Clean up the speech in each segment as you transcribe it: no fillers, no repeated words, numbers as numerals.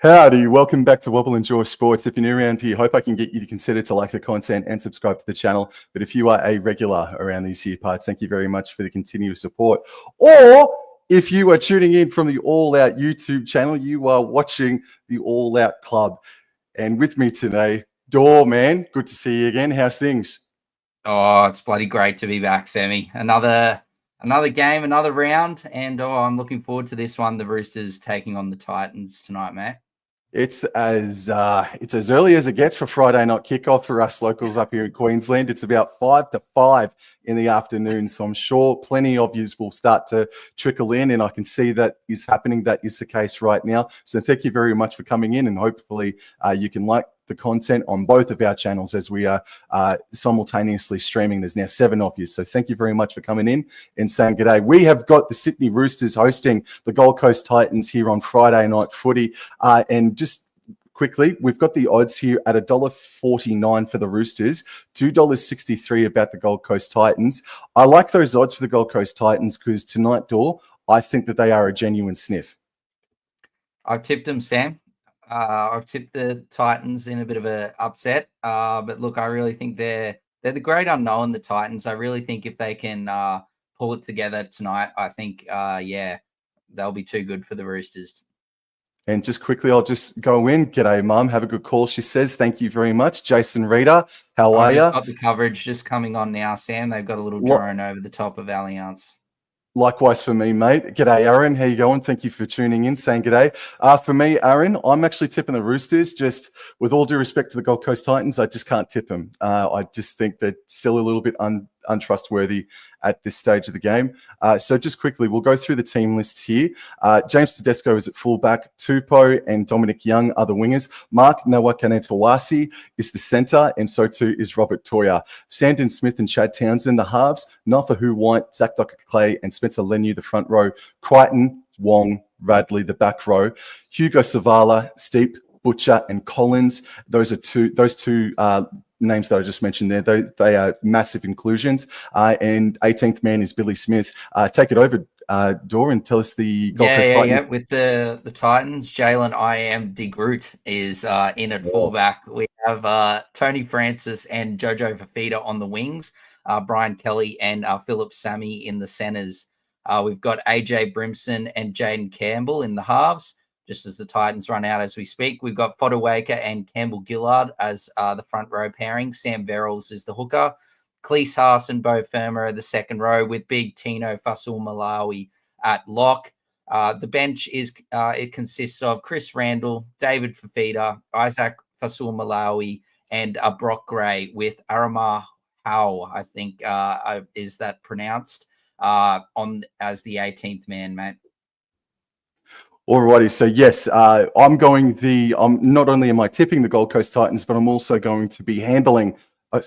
Howdy, welcome back to Wobble Enjoy Sports. If you're new around here, hope I can get you to consider to like the content and subscribe to the channel. But if you are a regular around these here parts, thank you very much for the continued support. Or if you are tuning in from the All Out YouTube channel, you are watching the All Out Club. And with me today, Dor, man, good to see you again. How's things? Oh, it's bloody great to be back, Sammy. Another game, another round, and I'm looking forward to this one. The Roosters taking on the Titans tonight, mate. It's as early as it gets for Friday night kickoff for us locals up here in Queensland. It's about 5 to 5 in the afternoon, so I'm sure plenty of yous will start to trickle in, and I can see that is happening. That is the case right now. So thank you very much for coming in, and hopefully you can like the content on both of our channels as we are simultaneously streaming. There's now 7 of you. So thank you very much for coming in and saying g'day. We have got the Sydney Roosters hosting the Gold Coast Titans here on Friday night footy. And just quickly, we've got the odds here at $1.49 for the Roosters, $2.63 about the Gold Coast Titans. I like those odds for the Gold Coast Titans because tonight, Dor, I think that they are a genuine sniff. I've tipped them, Sam. I've tipped the Titans in a bit of an upset, but look, I really think they're the great unknown, the Titans. I really think if they can pull it together tonight, I think, they'll be too good for the Roosters. And just quickly, I'll just go in. G'day, Mum. Have a good call. She says, thank you very much. Jason Reader, how are you? I've got the coverage just coming on now, Sam. They've got a little drone over the top of Allianz. Likewise for me, mate. G'day, Aaron. How you going? Thank you for tuning in, saying g'day. For me, Aaron, I'm actually tipping the Roosters. Just with all due respect to the Gold Coast Titans, I just can't tip them. I just think they're still a little bit untrustworthy at this stage of the game. So just quickly, we'll go through the team lists here. James Tedesco is at fullback. Tupou and Dominic Young are the wingers. Mark Noah Kanetawasi is the centre, and so too is Robert Toya. Sandon Smith and Chad Townsend, the halves. Nafahu White, Zach Docker-Clay, and Spencer Leniu, the front row. Crichton, Wong, Radley, the back row. Hugo Savala, Steep, Butcher, and Collins. Those two names that I just mentioned there. They are massive inclusions. And 18th man is Billy Smith. Take it over, Dor, and tell us the Gold Coast Titans. Yeah. With the Titans, Jalen I am de Groot is in at fullback. We have Tony Francis and Jojo Fafita on the wings. Brian Kelly and Philip Sammy in the centres. We've got AJ Brimson and Jaden Campbell in the halves, just as the Titans run out as we speak. We've got Fodawaker and Campbell Gillard as the front row pairing. Sam Verrills is the hooker. Cleese Haas and Bo Firma are the second row, with big Tino Fasul Malawi at lock. The bench it consists of Chris Randall, David Fafita, Isaac Fasul Malawi, and Brock Gray, with Aramar Howe, I think is that pronounced, on as the 18th man, mate. Alrighty, so yes, I'm not only am I tipping the Gold Coast Titans, but I'm also going to be handling.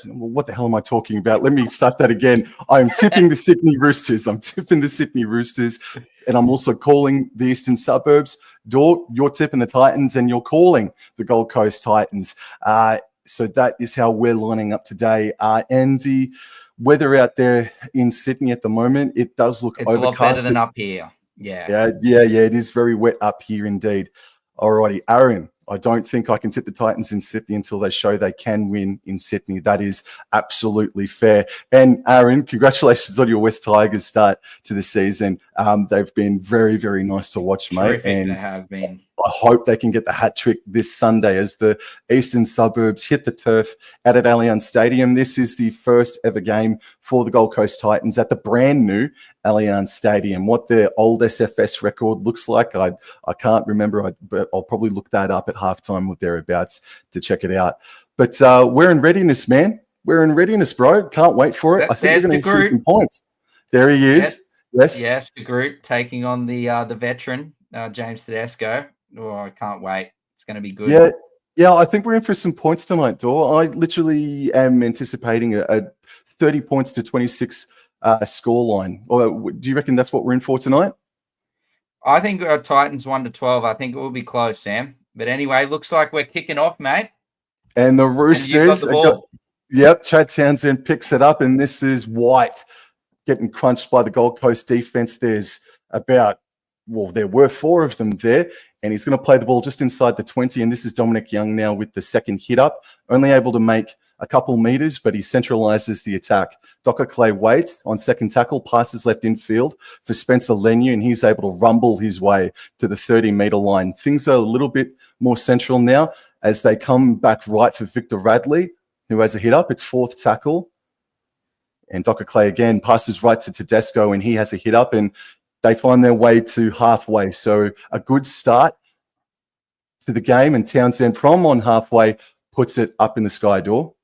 What the hell am I talking about? Let me start that again. I'm tipping the Sydney Roosters. I'm tipping the Sydney Roosters, and I'm also calling the Eastern Suburbs. You're tipping the Titans, and you're calling the Gold Coast Titans. So that is how we're lining up today. And the weather out there in Sydney at the moment, it does look overcast. It's a lot better than up here. Yeah. It is very wet up here indeed. Alrighty, Aaron, I don't think I can tip the Titans in Sydney until they show they can win in Sydney. That is absolutely fair. And Aaron, congratulations on your West Tigers start to the season. They've been very, very nice to watch, mate. And they have been. I hope they can get the hat trick this Sunday as the Eastern Suburbs hit the turf out at Allianz Stadium. This is the first ever game for the Gold Coast Titans at the brand new Allianz Stadium. What their old SFS record looks like, I can't remember, but I'll probably look that up at halftime or thereabouts to check it out. But we're in readiness, man. We're in readiness, bro. Can't wait for it. I think we're going to see some points. There he is. Yes, the group taking on the veteran, James Tedesco. Oh, I can't wait. It's going to be good. Yeah. I think we're in for some points tonight, Dor. I literally am anticipating a 30 points to 26 scoreline. Or do you reckon that's what we're in for tonight? I think our Titans 1-12. I think it will be close, Sam. But anyway, looks like we're kicking off, mate. And the Roosters. Chad Townsend picks it up, and this is White getting crunched by the Gold Coast defense. There's about well, there were 4 of them there, and he's going to play the ball just inside the 20. And this is Dominic Young now with the second hit up, only able to make a couple meters, but he centralizes the attack. Docker Clay waits on second tackle, passes left infield for Spencer Leniu, and he's able to rumble his way to the 30-meter line. Things are a little bit more central now as they come back right for Victor Radley, who has a hit up. It's fourth tackle. And Docker Clay again passes right to Tedesco, and he has a hit up, and they find their way to halfway. So a good start to the game, and Townsend from on halfway puts it up in the sky door.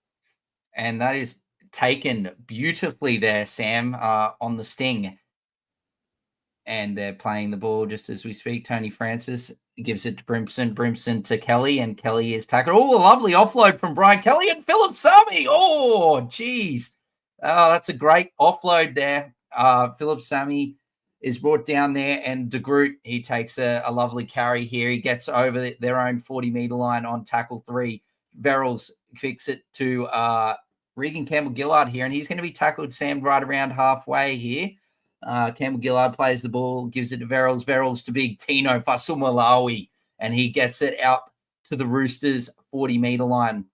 And that is taken beautifully there, Sam, on the sting. And they're playing the ball just as we speak. Tony Francis gives it to Brimson. Brimson to Kelly, and Kelly is tackled. Oh, a lovely offload from Brian Kelly and Philip Sammy. Oh, geez. Oh, that's a great offload there. Philip Sammy is brought down there, and De Groot, he takes a lovely carry here. He gets over their own 40-meter line on tackle 3. Verrills kicks it to Regan Campbell-Gillard here, and he's going to be tackled, Sam, right around halfway here. Campbell-Gillard plays the ball, gives it to Verrills. Verrills to big Tino Fasumalawi, and he gets it out to the Roosters 40-meter line.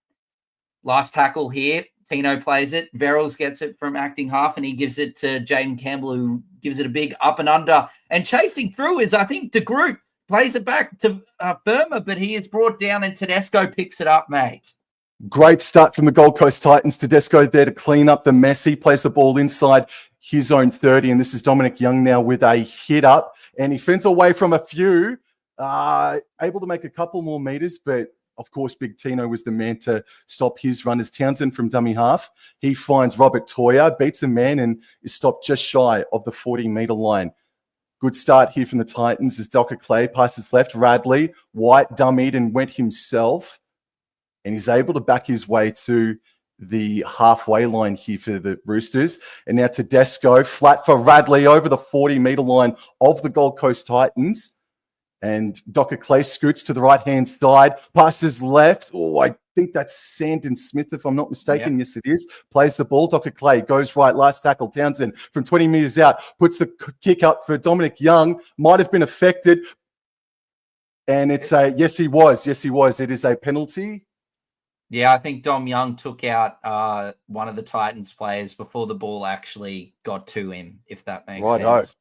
Last tackle here. Tino plays it. Verrills gets it from acting half, and he gives it to Jaden Campbell, who gives it a big up and under. And chasing through is, I think, De Groot. Plays it back to Firma, but he is brought down, and Tedesco picks it up, mate. Great start from the Gold Coast Titans. Tedesco there to clean up the mess. He plays the ball inside his own 30, and this is Dominic Young now with a hit up, and he fends away from a few, able to make a couple more meters, but of course, Big Tino was the man to stop his run. As Townsend from dummy half, he finds Robert Toya, beats a man, and is stopped just shy of the 40-meter line. Good start here from the Titans as Docker Clay passes left. Radley, White dummied and went himself, and he's able to back his way to the halfway line here for the Roosters. And now Tedesco, flat for Radley over the 40-meter line of the Gold Coast Titans. And Docker Clay scoots to the right-hand side, passes left. Oh, I think that's Sandon Smith, if I'm not mistaken. Yep. Yes, it is. Plays the ball. Docker Clay goes right. Last tackle. Townsend from 20 meters out puts the kick up for Dominic Young. Might have been affected. And it's a, yes, he was. Yes, he was. It is a penalty. Yeah, I think Dom Young took out one of the Titans players before the ball actually got to him, if that makes sense.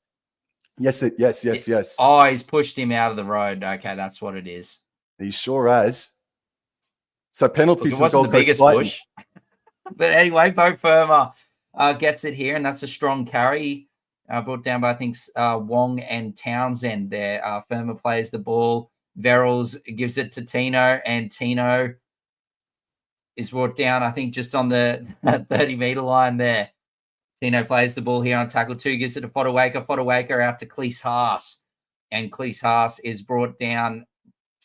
Yes. Yes. Oh, he's pushed him out of the road. Okay, that's what it is. He sure has. So penalty to the Gold Coast Titans. But anyway, Bo Firma gets it here, and that's a strong carry. Brought down by, I think, Wong and Townsend there. Firma plays the ball. Verrills gives it to Tino, and Tino is brought down, I think, just on the 30-meter line there. Tino plays the ball here on tackle 2, gives it to Fodawaker. Fodawaker out to Cleese Haas. And Cleese Haas is brought down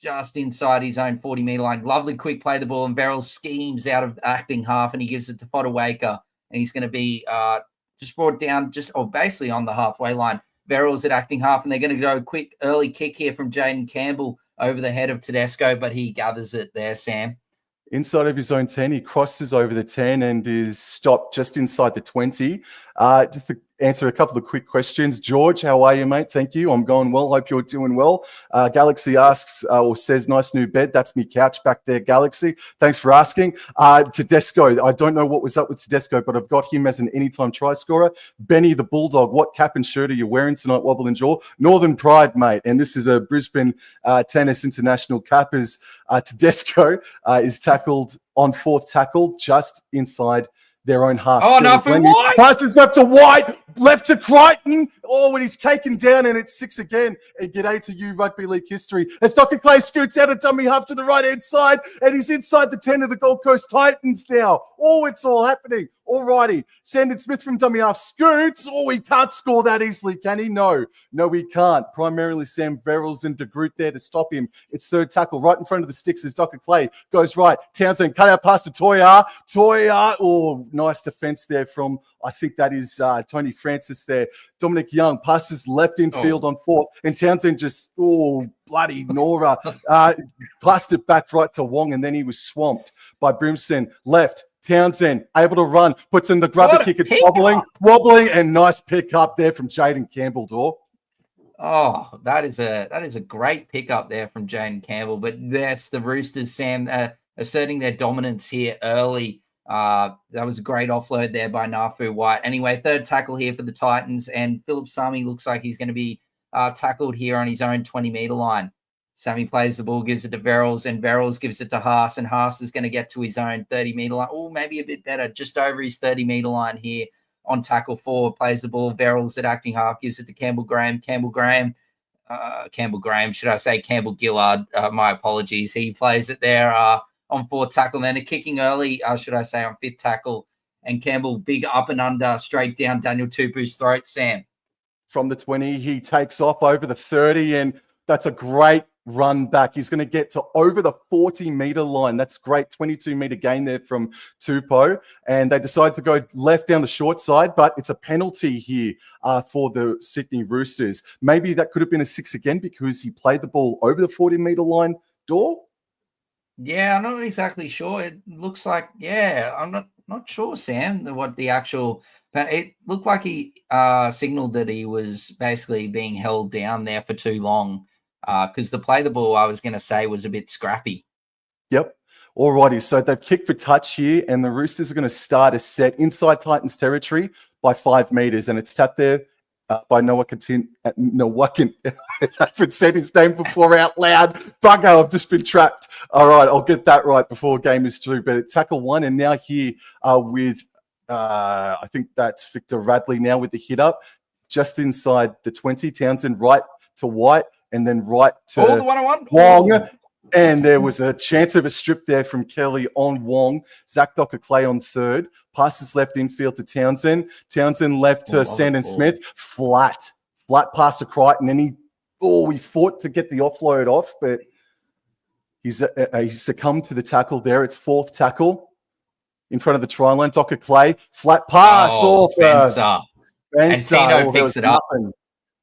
just inside his own 40-meter line. Lovely quick play the ball, and Verrill schemes out of acting half, and he gives it to Fodawaker. And he's going to be just brought down basically on the halfway line. Verrill's at acting half, and they're going to go quick early kick here from Jaden Campbell over the head of Tedesco, but he gathers it there, Sam. Inside of his own 10, he crosses over the 10 and is stopped just inside the 20. Just to answer a couple of quick questions. George, how are you, mate? Thank you. I'm going well. Hope you're doing well. Galaxy asks or says, nice new bed. That's me couch back there, Galaxy. Thanks for asking. Tedesco, I don't know what was up with Tedesco, but I've got him as an anytime try scorer. Benny the Bulldog, what cap and shirt are you wearing tonight, Wobble and Jaw? Northern Pride, mate. And this is a Brisbane Tennis International cap as Tedesco is tackled on fourth tackle just inside their own half. Oh, no, for White! Passes left to White, left to Crichton. Oh, when he's taken down, and it's 6 again. And g'day to you, rugby league history. As Docker Clay scoots out a dummy half to the right-hand side, and he's inside the 10 of the Gold Coast Titans now. Oh, it's all happening. All righty. Sandon Smith from dummy half scoots. Oh, he can't score that easily, can he? No, he can't. Primarily Sam Verrills and De Groot there to stop him. It's third tackle right in front of the sticks as Docker Clay goes right. Townsend cut out pass to Toya. Oh, nice defense there from, I think that is Tony Francis there. Dominic Young passes left infield on fourth, and Townsend just, bloody Nora. Passed it back right to Wong, and then he was swamped by Brimson. Left. Townsend able to run, puts in the grubber kick. It's wobbling, and nice pick up there from Jaden Campbell, Dor. Oh, that is a great pickup there from Jane Campbell. But yes, the Roosters, Sam, asserting their dominance here early. That was a great offload there by Nafu White. Anyway, third tackle here for the Titans, and Philip Sami looks like he's going to be tackled here on his own 20-meter line. Sammy plays the ball, gives it to Verrills, and Verrills gives it to Haas, and Haas is going to get to his own 30-meter line. Oh, maybe a bit better, just over his 30-meter line here on tackle 4, plays the ball. Verrills at acting half, gives it to Campbell Graham, should I say Campbell Gillard? My apologies. He plays it there on 4th tackle. And then a kicking early, should I say, on 5th tackle. And Campbell, big up and under, straight down Daniel Tupu's throat, Sam. From the 20, he takes off over the 30, and that's a great run back. He's going to get to over the 40-meter line. That's great. 22-meter gain there from Tupou. And they decide to go left down the short side, but it's a penalty here for the Sydney Roosters. Maybe that could have been a 6 again because he played the ball over the 40-meter line. Door? Yeah, I'm not exactly sure. It looks like, I'm not sure, Sam, what the actual... But it looked like he signaled that he was basically being held down there for too long. Because the play the ball, I was going to say, was a bit scrappy. Yep. Alrighty. So they've kicked for touch here, and the Roosters are going to start a set inside Titans territory by 5 meters, and it's tapped there by Noah Katin. I haven't said his name before out loud. Bugger, I've just been trapped. All right, I'll get that right before game is through. But tackle 1, and now here with I think that's Victor Radley now with the hit up just inside the 20. Townsend right to White, and then right to the 1-on-1. Wong. And there was a chance of a strip there from Kelly on Wong. Zach Docker-Clay on 3rd. Passes left infield to Townsend. Townsend left to Sandon Smith. Flat pass to Crichton. And he fought to get the offload off, but he's succumbed to the tackle there. It's 4th tackle in front of the try line. Docker-Clay. Flat pass off. Spencer. And Tino picks it up.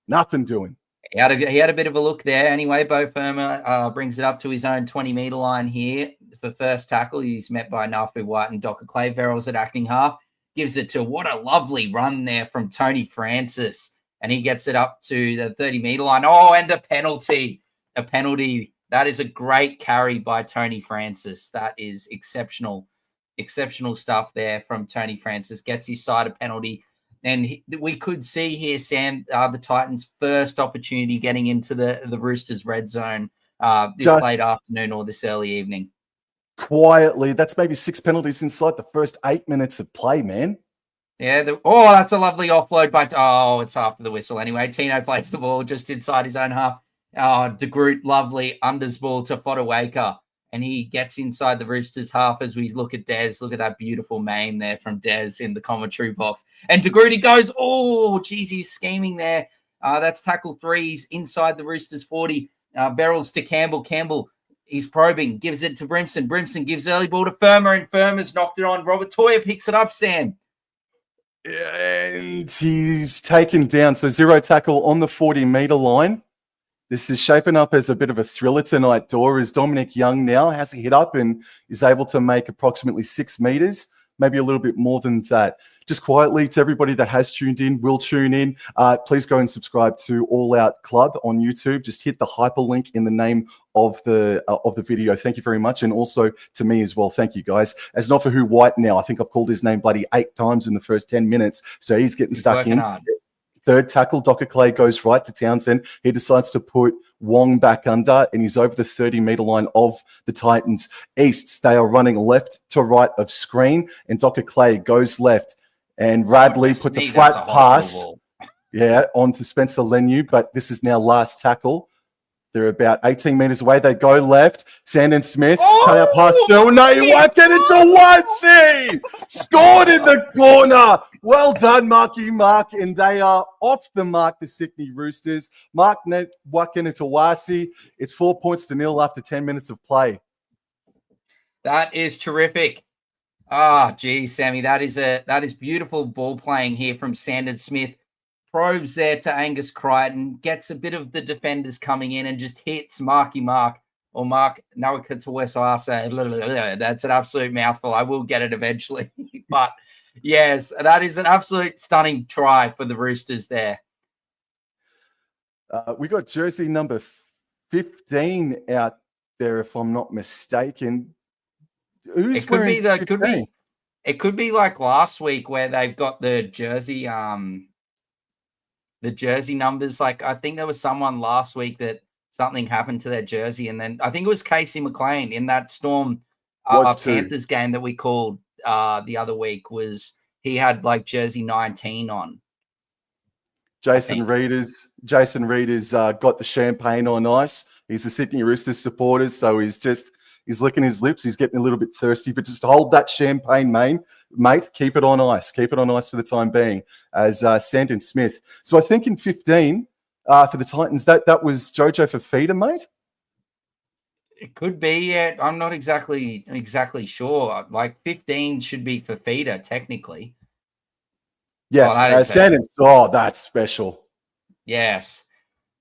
Nothing doing. He had a bit of a look there. Anyway, Bo Firma brings it up to his own 20-meter line here for first tackle. He's met by Nafu White and Docker-Clay. Verrills at acting half. Gives it to, what a lovely run there from Tony Francis. And he gets it up to the 30-meter line. Oh, and a penalty. A penalty. That is a great carry by Tony Francis. That is exceptional stuff there from Tony Francis. Gets his side a penalty. And we could see here, Sam, the Titans' first opportunity getting into the Roosters' red zone this late afternoon or this early evening. Quietly, that's maybe 6 penalties inside the first 8 minutes of play, man. Yeah. That's a lovely offload by... it's after the whistle anyway. Tino plays the ball just inside his own half. De Groot, lovely unders ball to Fodawaker. And he gets inside the Roosters' half as we look at Des. Look at that beautiful mane there from Des in the commentary box. And De Groot, he goes, he's scheming there. That's tackle 3. He's inside the Roosters' 40. Verrills to Campbell. Campbell, he's probing, gives it to Brimson. Brimson gives early ball to Firma, and Firma's knocked it on. Robert Toya picks it up, Sam. And he's taken down. So 0 tackle on the 40-meter line. This is shaping up as a bit of a thriller tonight, Dor, as Dominic Young now has a hit up and is able to make approximately 6 meters, maybe a little bit more than that. Just quietly to everybody that has tuned in, will tune in, please go and subscribe to All Out Club on YouTube. Just hit the hyperlink in the name of the video. Thank you very much. And also to me as well. Thank you, guys. As not for who White now, I think I've called his name bloody 8 times in the first 10 minutes. So he's getting stuck in. Hard. 3rd tackle, Docker-Clay goes right to Townsend. He decides to put Wong back under, and he's over the 30-meter line of the Titans. Easts, they are running left to right of screen, and Docker-Clay goes left. And Radley puts a flat pass onto Spencer Leniu, but this is now last tackle. They're about 18 meters away. They go left. Sandon Smith, cut out pass. Still no, you won't get it to 1C. Scored in the corner. Well done, Marky Mark. And they are off the mark, the Sydney Roosters. Mark Wakenitawasi. It's 4 points to 0 after 10 minutes of play. That is terrific. Sammy, that is beautiful ball playing here from Sandon Smith. Probes there to Angus Crichton, gets a bit of the defenders coming in and just hits Marky Mark or Mark Nawakatawasa. That's an absolute mouthful. I will get it eventually. But yes, that is an absolute stunning try for the Roosters there. We got jersey number 15 out there, if I'm not mistaken. Who's wearing 15? It could be like last week where they've got the jersey numbers. Like I think there was someone last week that something happened to their jersey, and then I think it was Casey McLean in that Storm Panthers game that we called the other week. Was he had like jersey 19 on? Jason Reid has got the champagne on ice. He's a Sydney Roosters supporter, so he's licking his lips. He's getting a little bit thirsty, but just hold that champagne, mate. Keep it on ice. Keep it on ice for the time being. As Sandon Smith. So I think in 15 for the Titans, that was Jojo Fafita, mate. It could be. Yeah, I'm not exactly sure. Like 15 should be Fafita technically. Yes, Sandon. Oh, that's special. Yes.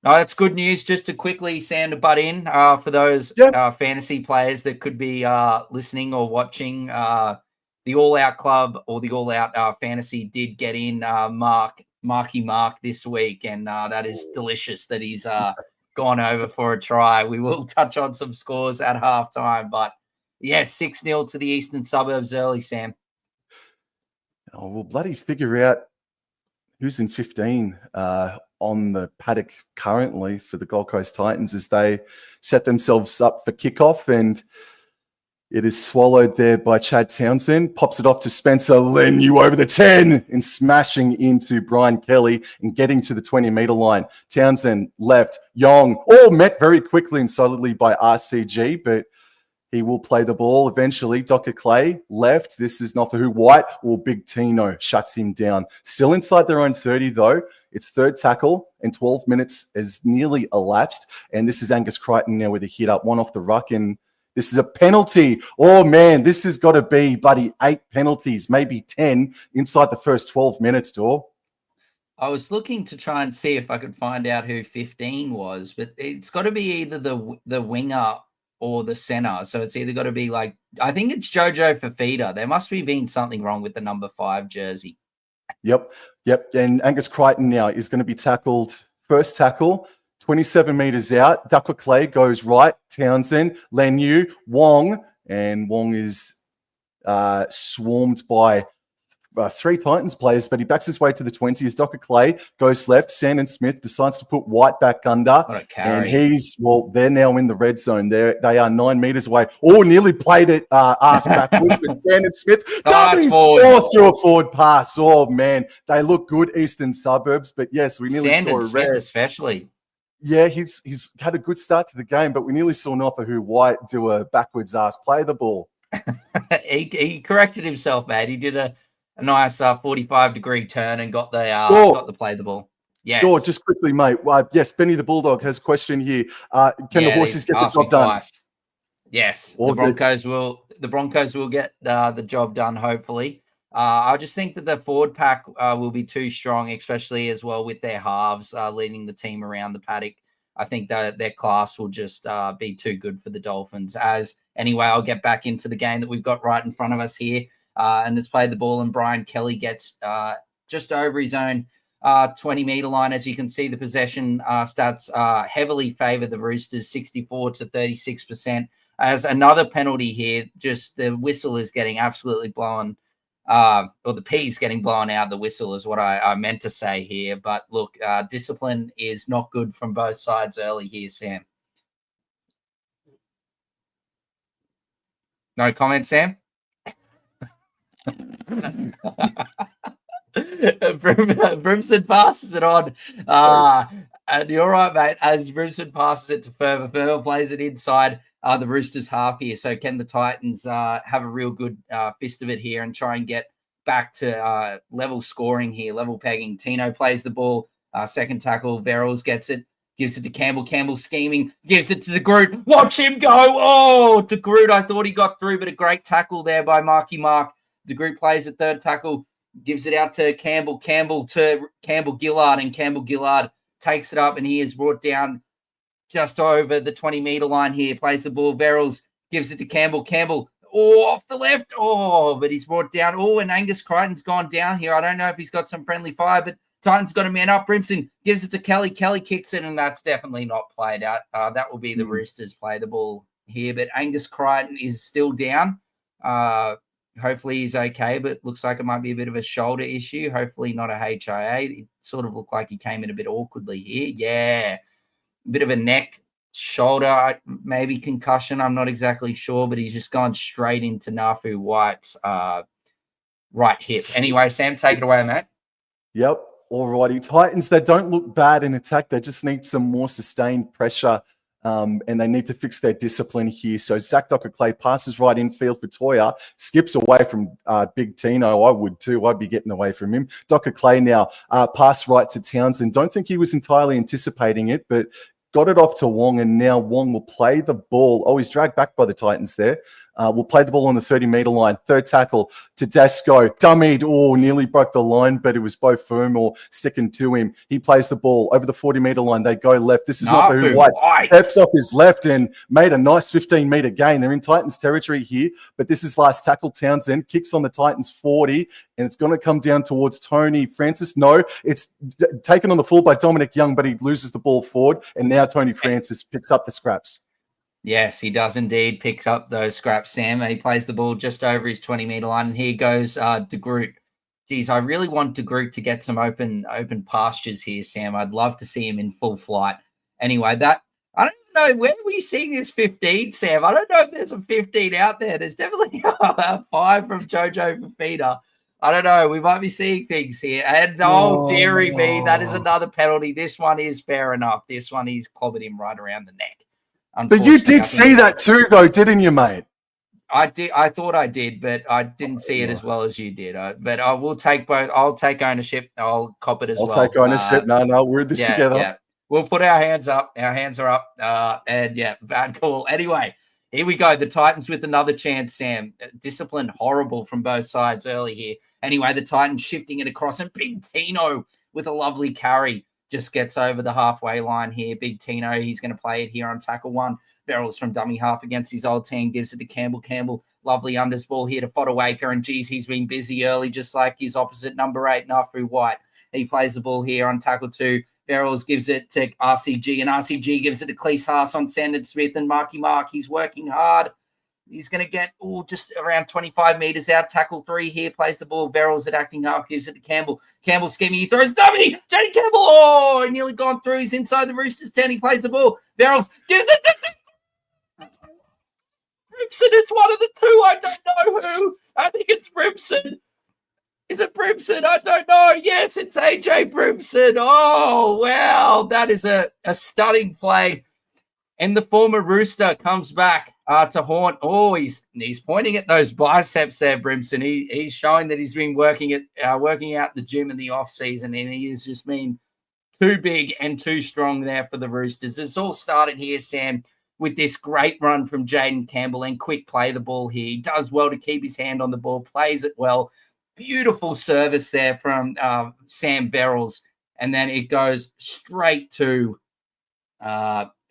No, that's good news. Just to quickly, Sam, to butt in for those fantasy players that could be listening or watching. The All Out Club or the All Out Fantasy did get in Marky Mark this week, and that is delicious that he's gone over for a try. We will touch on some scores at halftime, but yes, 6-0 to the Eastern Suburbs early, Sam. Oh, we'll bloody figure out who's in 15 on the paddock currently for the Gold Coast Titans as they set themselves up for kickoff, and it is swallowed there by Chad Townsend. Pops it off to Spencer Leniu over the 10 and smashing into Brian Kelly and getting to the 20-meter line. Townsend left, Yong, all met very quickly and solidly by RCG, but he will play the ball eventually. Dr. Clay left. This is not for who. White or Big Tino shuts him down. Still inside their own 30, though. It's third tackle and 12 minutes has nearly elapsed. And this is Angus Crichton now with a hit up, one off the ruck. And this is a penalty. Oh, man, this has got to be, buddy, 8 penalties, maybe 10 inside the first 12 minutes, Dor. I was looking to try and see if I could find out who 15 was, but it's got to be either the winger or the center. So it's either got to be like, I think it's Jojo Fafita. There must be been something wrong with the number 5 jersey. Yep. And Angus Crichton now is going to be tackled. First tackle, 27 meters out. Dr. Clay goes right. Townsend, Leniu, Wong. And Wong is swarmed by 3 Titans players, but he backs his way to the 20 as Dr. Clay goes left. Sandon Smith decides to put White back under. And they're now in the red zone. They are 9 meters away. Oh, nearly played it ass backwards with Sandon Smith. Through a forward pass. Oh, man. They look good, Eastern Suburbs. But yes, we nearly saw a Smith especially. Yeah, he's had a good start to the game, but we nearly saw Nopahu White do a backwards ass play the ball. he corrected himself, man. He did a nice 45-degree turn and got the play the ball. Yes. Dor, just quickly, mate. Yes, Benny the Bulldog has a question here. Can the horses get the job done? Twice. Yes, the Broncos will get the job done, hopefully. I just think that the forward pack will be too strong, especially as well with their halves leading the team around the paddock. I think that their class will just be too good for the Dolphins. Anyway, I'll get back into the game that we've got right in front of us here. And has played the ball, and Brian Kelly gets just over his own 20-meter line. As you can see, the possession stats heavily favor the Roosters, 64 to 36%. As another penalty here, just the whistle is getting absolutely blown, or the P's getting blown out. The whistle is what I meant to say here. But look, discipline is not good from both sides early here, Sam. No comment, Sam? Brimson passes it on. And you're right, mate. As Brimson passes it to Ferber plays it inside the Roosters half here. So can the Titans have a real good fist of it here and try and get back to level scoring here, level pegging? Tino plays the ball, second tackle. Verrills gets it, gives it to Campbell. Campbell scheming, gives it to De Groot. Watch him go. Oh, De Groot, I thought he got through, but a great tackle there by Marky Mark. De Groot plays at third tackle, gives it out to Campbell. Campbell to Campbell Gillard, and Campbell Gillard takes it up, and he is brought down just over the 20-meter line here. Plays the ball. Verrills gives it to Campbell. Campbell, off the left. But he's brought down. And Angus Crichton's gone down here. I don't know if he's got some friendly fire, but Titans got a man up. Brimson gives it to Kelly. Kelly kicks it, and that's definitely not played out. That will be the Roosters play the ball here, but Angus Crichton is still down. Hopefully he's okay, but looks like it might be a bit of a shoulder issue. Hopefully not a HIA. It sort of looked like he came in a bit awkwardly here. Yeah, a bit of a neck, shoulder, maybe concussion. I'm not exactly sure, but he's just gone straight into Nafu White's right hip. Anyway, Sam, take it away, mate. Yep. Alrighty. Titans, they don't look bad in attack. They just need some more sustained pressure. And they need to fix their discipline here. So Zach Docker-Clay passes right infield for Toya, skips away from Big Tino. I would too. I'd be getting away from him. Docker-Clay now pass right to Townsend. Don't think he was entirely anticipating it, but got it off to Wong, and now Wong will play the ball. Oh, he's dragged back by the Titans there. We'll play the ball on the 30-meter line. Third tackle to Desco. Dummied. Oh, nearly broke the line, but it was both firm or sticking to him. He plays the ball over the 40-meter line. They go left. This is not who White steps off his left and made a nice 15-meter gain. They're in Titans territory here, but this is last tackle. Townsend kicks on the Titans 40, and it's going to come down towards Tony Francis. No, it's taken on the full by Dominic Young, but he loses the ball forward, and now Tony Francis picks up the scraps. Yes, he does indeed picks up those scraps, Sam. He plays the ball just over his 20-meter line, and here goes De Groot. Geez, I really want De Groot to get some open pastures here, Sam. I'd love to see him in full flight. Anyway, that I don't know, where were you seeing this 15, Sam? I don't know if there's a 15 out there. There's definitely a 5 from Jojo Fafita. I don't know. We might be seeing things here. And dearie me, that is another penalty. This one is fair enough. This one, he's clobbered him right around the neck. But you did see that too, though, didn't you, mate? I did. I thought I did, but I didn't see it as well as you did. But I will take both. I'll take ownership. I'll cop it as well. I'll take ownership. No, we're in this together. Yeah. We'll put our hands up. Our hands are up. And yeah, bad call. Anyway, here we go. The Titans with another chance, Sam. Discipline horrible from both sides early here. Anyway, the Titans shifting it across, and Big Tino with a lovely carry. Just gets over the halfway line here. Big Tino, he's going to play it here on tackle 1. Barrels from dummy half against his old team, gives it to Campbell. Campbell, lovely unders ball here to Fodawaker. And geez, he's been busy early, just like his opposite number 8, Nafu White. He plays the ball here on tackle 2. Barrels gives it to RCG, and RCG gives it to Cleese Haas on Sandon Smith. And Marky Mark, he's working hard. He's going to get just around 25 meters out. Tackle 3 here. Plays the ball. Barrels at acting half. Gives it to Campbell. Campbell scheming. He throws dummy. Jay Campbell. Oh, nearly gone through. He's inside the Roosters 10. He plays the ball. Barrels gives it to Brimson. It's one of the 2. I don't know who. I think it's Brimson. Is it Brimson? I don't know. Yes, it's AJ Brimson. Oh, wow. That is a stunning play. And the former Rooster comes back to haunt. Oh, he's pointing at those biceps there, Brimson. He's showing that he's been working out the gym in the off season, and he has just been too big and too strong there for the Roosters. It's all started here, Sam, with this great run from Jaden Campbell and quick play the ball here. He does well to keep his hand on the ball, plays it well. Beautiful service there from Sam Verrills, and then it goes straight to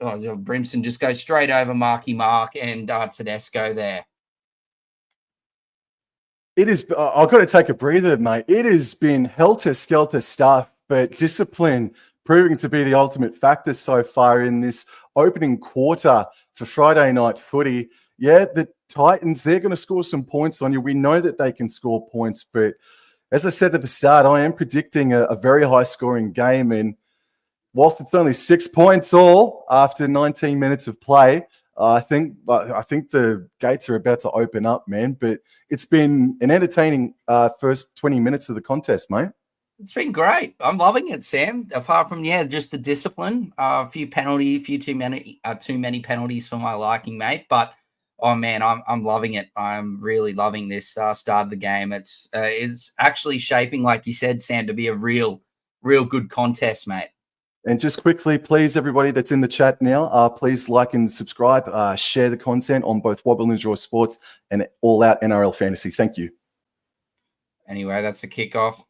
Brimson just goes straight over Marky Mark and Tedesco there. It is. I've got to take a breather, mate. It has been helter-skelter stuff, but discipline proving to be the ultimate factor so far in this opening quarter for Friday night footy. Yeah, the Titans, they're going to score some points on you. We know that they can score points, but as I said at the start, I am predicting a very high-scoring game, and whilst it's only 6 points all after 19 minutes of play, I think the gates are about to open up, man. But it's been an entertaining first 20 minutes of the contest, mate. It's been great. I'm loving it, Sam. Apart from just the discipline, a few too many penalties for my liking, mate. But oh man, I'm loving it. I'm really loving this start of the game. It's actually shaping, like you said, Sam, to be a real good contest, mate. And just quickly, please, everybody that's in the chat now, please like and subscribe, share the content on both Wobble and Draw Sports and All Out NRL Fantasy. Thank you. Anyway, that's a kickoff.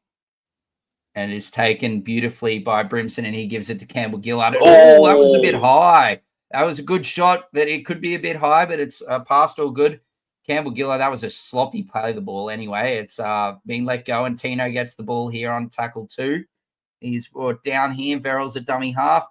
And it is taken beautifully by Brimson, and he gives it to Campbell Gillard. Oh, that was a bit high. That was a good shot, but it could be a bit high, but it's past all good. Campbell Gillard, that was a sloppy play of the ball anyway. It's being let go, and Tino gets the ball here on tackle 2. He's brought down here. Verrills a dummy half.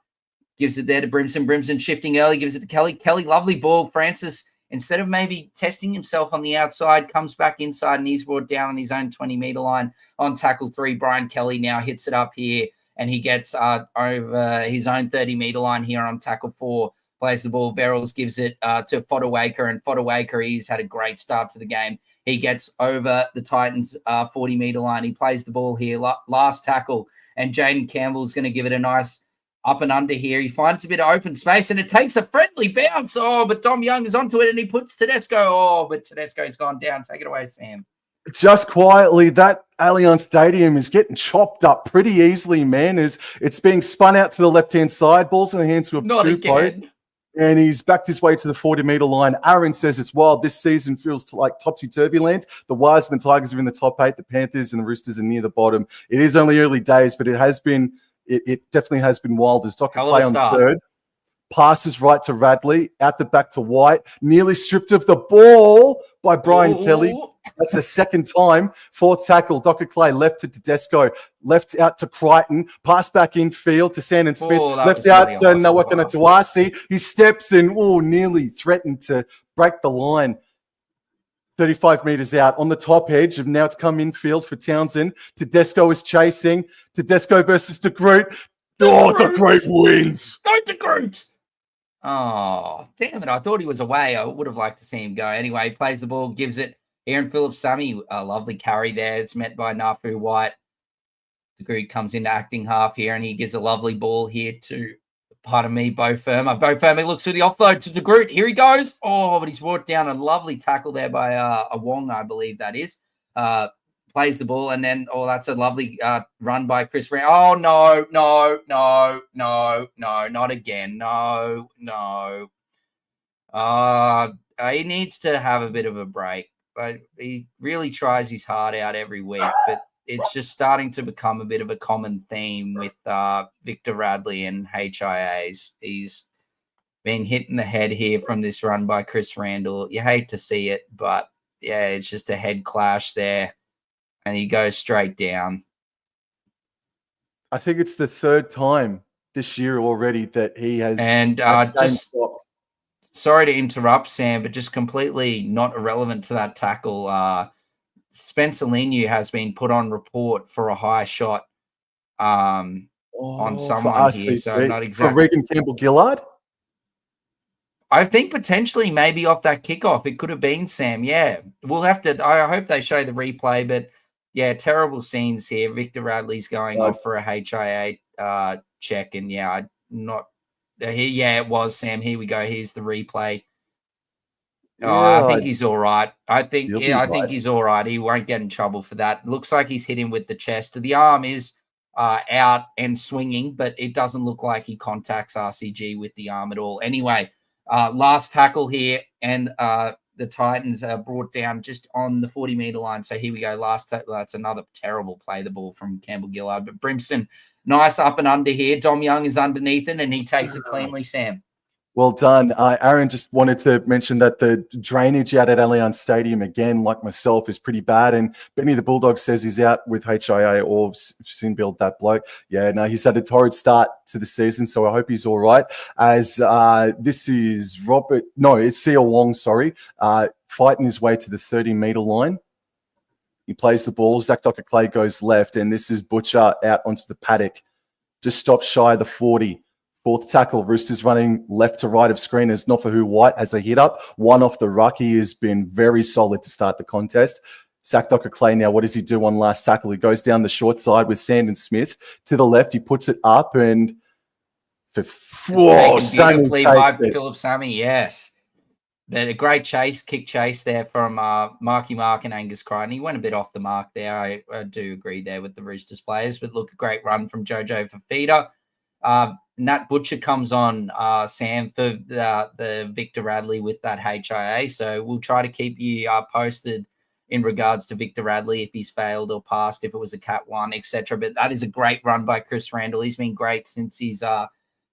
Gives it there to Brimson. Brimson shifting early. Gives it to Kelly. Kelly, lovely ball. Francis, instead of maybe testing himself on the outside, comes back inside and he's brought down on his own 20-meter line on tackle 3. Brian Kelly now hits it up here and he gets over his own 30-meter line here on tackle 4. Plays the ball. Verrills gives it to Fodawaker, and Fodawaker, he's had a great start to the game. He gets over the Titans' 40-meter line. He plays the ball here. Last tackle, and Jaden Campbell's going to give it a nice up and under here. He finds a bit of open space, and it takes a friendly bounce. Oh, but Dom Young is onto it, and he puts Tedesco. Oh, but Tedesco's gone down. Take it away, Sam. Just quietly, that Allianz Stadium is getting chopped up pretty easily, man. As it's being spun out to the left-hand side. Ball's in the hands of Tupou. And he's backed his way to the 40-meter line. Aaron says it's wild. This season feels like topsy-turvy land. The Wires and the Tigers are in the top 8. The Panthers and the Roosters are near the bottom. It is only early days, but it definitely has been wild. There's Dr. Clay on third. Passes right to Radley. Out the back to White. Nearly stripped of the ball by Brian Kelly. That's the second time. 4th tackle. Dr. Clay left to Tedesco. Left out to Crichton. Pass back in field to Sandon Smith. Left out to Nawakana Tuasi. He steps in. Nearly threatened to break the line. 35 metres out on the top edge. And now it's come infield for Townsend. Tedesco is chasing. Tedesco versus De Groot. De Groot wins. Go De Groot. Oh, damn it. I thought he was away. I would have liked to see him go. Anyway, he plays the ball, gives it. Aaron Phillips-Sammy, a lovely carry there. It's met by Nafu White. De Groot comes into acting half here, and he gives a lovely ball here to, pardon me, Bo Firma. Bo Firma looks for the offload to De Groot. Here he goes. Oh, but he's brought down a lovely tackle there by a Wong, I believe that is. Plays the ball, and then, that's a lovely run by Chris Rand. Oh, no, not again. No. He needs to have a bit of a break, but he really tries his heart out every week, but it's just starting to become a bit of a common theme with Victor Radley and HIAs. He's been hit in the head here from this run by Chris Randall. You hate to see it, but, yeah, it's just a head clash there. And he goes straight down. I think it's the 3rd time this year already that he has. And stopped. Sorry to interrupt, Sam, but just completely not irrelevant to that tackle. Spencer Linu has been put on report for a high shot on someone here. So not exactly. For Regan Campbell-Gillard? I think potentially maybe off that kickoff. It could have been, Sam. Yeah. We'll have to. I hope they show the replay, but. Yeah, terrible scenes here. Victor Radley's going off for a HIA check, and it was, Sam. Here we go. Here's the replay. I think he's all right. I think he's all right. He won't get in trouble for that. Looks like he's hit him with the chest. The arm is out and swinging, but it doesn't look like he contacts RCG with the arm at all. Anyway, last tackle here, and the Titans are brought down just on the 40-meter line. So here we go. That's another terrible play, the ball from Campbell-Gillard. But Brimson, nice up and under here. Dom Young is underneath it, and he takes it cleanly, Sam. Well done. Aaron just wanted to mention that the drainage out at Allianz Stadium, again, like myself, is pretty bad. And Benny the Bulldog says he's out with HIA or Sinbuild, that bloke. Yeah, no, he's had a torrid start to the season, so I hope he's all right. As this is it's Seal Wong, fighting his way to the 30-meter line. He plays the ball. Zach Dr. Clay goes left, and this is Butcher out onto the paddock. Just stops shy of the 40. 4th tackle, Roosters running left to right of screeners. Nofahu White has a hit up. One off the ruck. He has been very solid to start the contest. Zach Dr. Clay now, what does he do on last tackle? He goes down the short side with Sandon Smith. To the left, he puts it up and... beautifully by Phillips-Sammy, yes. But a great kick chase there from Marky Mark and Angus Crichton. He went a bit off the mark there. I do agree there with the Roosters players. But look, a great run from Jojo Fafita. Nat Butcher comes on, Sam, for the Victor Radley with that HIA. So we'll try to keep you posted in regards to Victor Radley if he's failed or passed, if it was a Cat 1, etc. But that is a great run by Chris Randall. He's been great since he's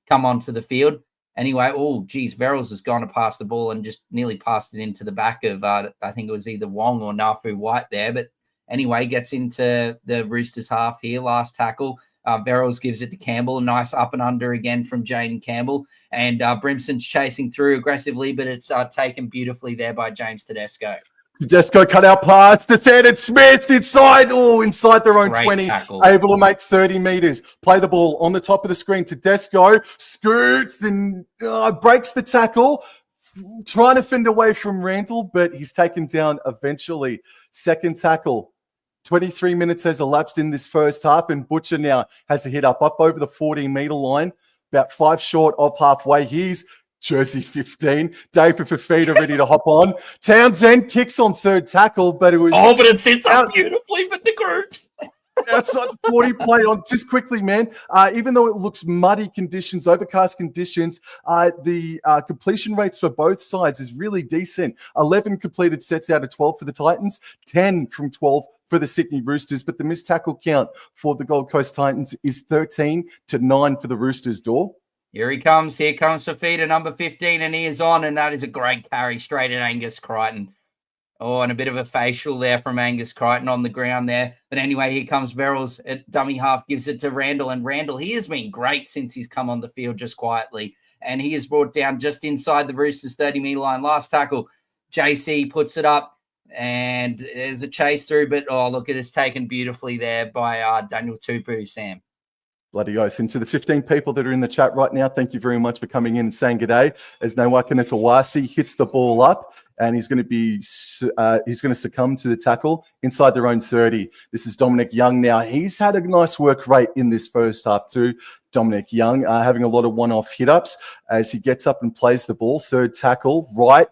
come onto the field. Anyway, Verrills has gone to pass the ball and just nearly passed it into the back of, I think it was either Wong or Nafu White there. But anyway, gets into the Roosters half here, last tackle. Verrills gives it to Campbell. A nice up and under again from Jaden Campbell. And Brimson's chasing through aggressively, but it's taken beautifully there by James Tedesco. Tedesco cut out pass to Sandon Smith inside their own Great 20, tackle. able to make 30 meters. Play the ball on the top of the screen. Tedesco scoots and breaks the tackle, trying to fend away from Randall, but he's taken down eventually. Second tackle. 23 minutes has elapsed in this first half, and Butcher now has a hit up over the 14-meter line, about 5 short of halfway. He's jersey 15. David Fafita ready to hop on. Townsend kicks on third tackle, but it was... but it sits up beautifully for the Groot. Outside the 40 play on just quickly, man. Even though it looks muddy conditions, overcast conditions, the completion rates for both sides is really decent. 11 completed sets out of 12 for the Titans, 10 from 12 for the Sydney Roosters, but the missed tackle count for the Gold Coast Titans is 13-9 for the Roosters, Door. Here he comes. Here comes Fafita, number 15, and he is on, and that is a great carry straight at Angus Crichton. Oh, and a bit of a facial there from Angus Crichton on the ground there. But anyway, here comes Verrills at dummy half, gives it to Randall. And Randall, he has been great since he's come on the field just quietly. And he is brought down just inside the Roosters' 30-meter line. Last tackle, JC puts it up. And there's a chase through. But, oh, look, it is taken beautifully there by Daniel Tupu, Sam. Bloody oath. And to the 15 people that are in the chat right now, thank you very much for coming in and saying good day. As Nawakana Tawasi hits the ball up, and he's going to succumb to the tackle inside their own 30. This is Dominic Young now. He's had a nice work rate in this first half too. Dominic Young having a lot of one-off hit-ups as he gets up and plays the ball. Third tackle, right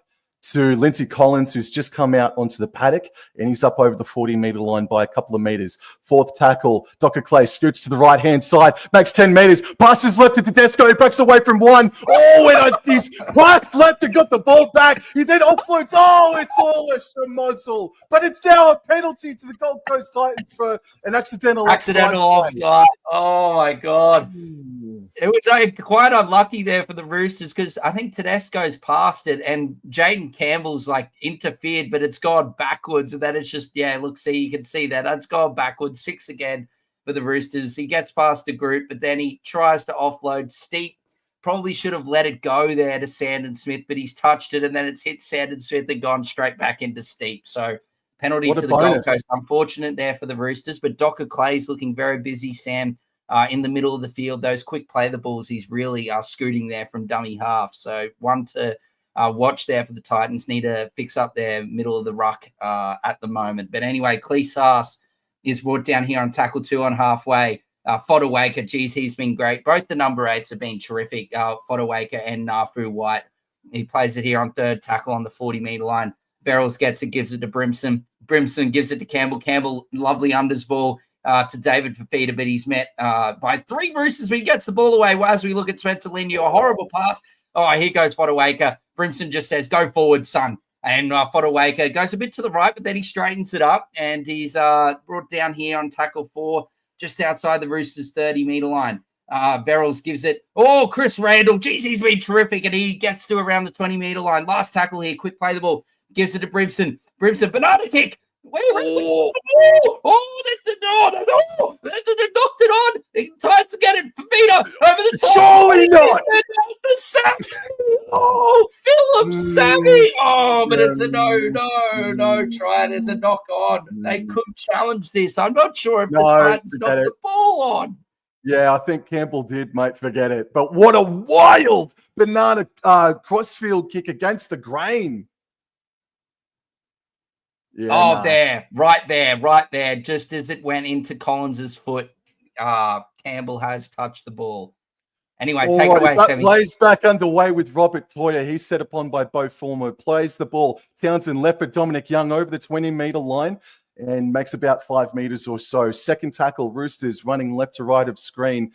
to Lindsay Collins, who's just come out onto the paddock, and he's up over the 40-meter line by a couple of meters. Fourth tackle, Dr. Clay scoots to the right-hand side, makes 10 meters, passes left to Tedesco, he breaks away from one. And he's passed left and got the ball back. He then offloads. It's all a schmozzle. But it's now a penalty to the Gold Coast Titans for an accidental offside. Oh, my God. It was quite unlucky there for the Roosters because I think Tedesco's passed it and Jaden Campbell's interfered, but it's gone backwards. And then it's just, you can see that. That's gone backwards. 6 again for the Roosters. He gets past the group, but then he tries to offload. Steep probably should have let it go there to Sandon Smith, but he's touched it and then it's hit Sandon Smith and gone straight back into Steep. So penalty to the Gold Coast. Unfortunate there for the Roosters, but Docker Clay's looking very busy, Sam. In the middle of the field, those quick play the balls, he's really scooting there from dummy half. So one to watch there for the Titans. Need to fix up their middle of the ruck at the moment. But anyway, Cleese Haas is brought down here on tackle 2 on halfway. Fodawaker, geez, he's been great. Both the number 8s have been terrific, Fodawaker and Nafu White. He plays it here on third tackle on the 40-meter line. Verrills gets it, gives it to Brimson. Brimson gives it to Campbell. Campbell, lovely unders ball. To David Fafita, but he's met by 3 Roosters, but he gets the ball away. As we look at Spencer Lindy, a horrible pass. Oh, here goes Fodawaker. Brimson just says, go forward, son. And Fodawaker goes a bit to the right, but then he straightens it up, and he's brought down here on tackle 4, just outside the Roosters' 30-meter line. Verrills gives it. Oh, Chris Randall. Geez, he's been terrific, and he gets to around the 20-meter line. Last tackle here, quick play the ball. Gives it to Brimson. Brimson, banana kick. Wait. That's the knocked it on. The Titans get it. Fafita over the top. Surely not. Philip Savvy. But it's a no try. There's a knock on. They could challenge this. I'm not sure if the Titans knocked the ball on. Yeah, I think Campbell did, mate. Forget it. But what a wild banana crossfield kick against the grain. Yeah, right there. Just as it went into Collins's foot, Campbell has touched the ball. Anyway, take it away, Sammy. Plays back underway with Robert Toyer. He's set upon by Beau Former. Plays the ball. Townsend left for Dominic Young over the 20-meter line and makes about 5 meters or so. Second tackle, Roosters running left to right of screen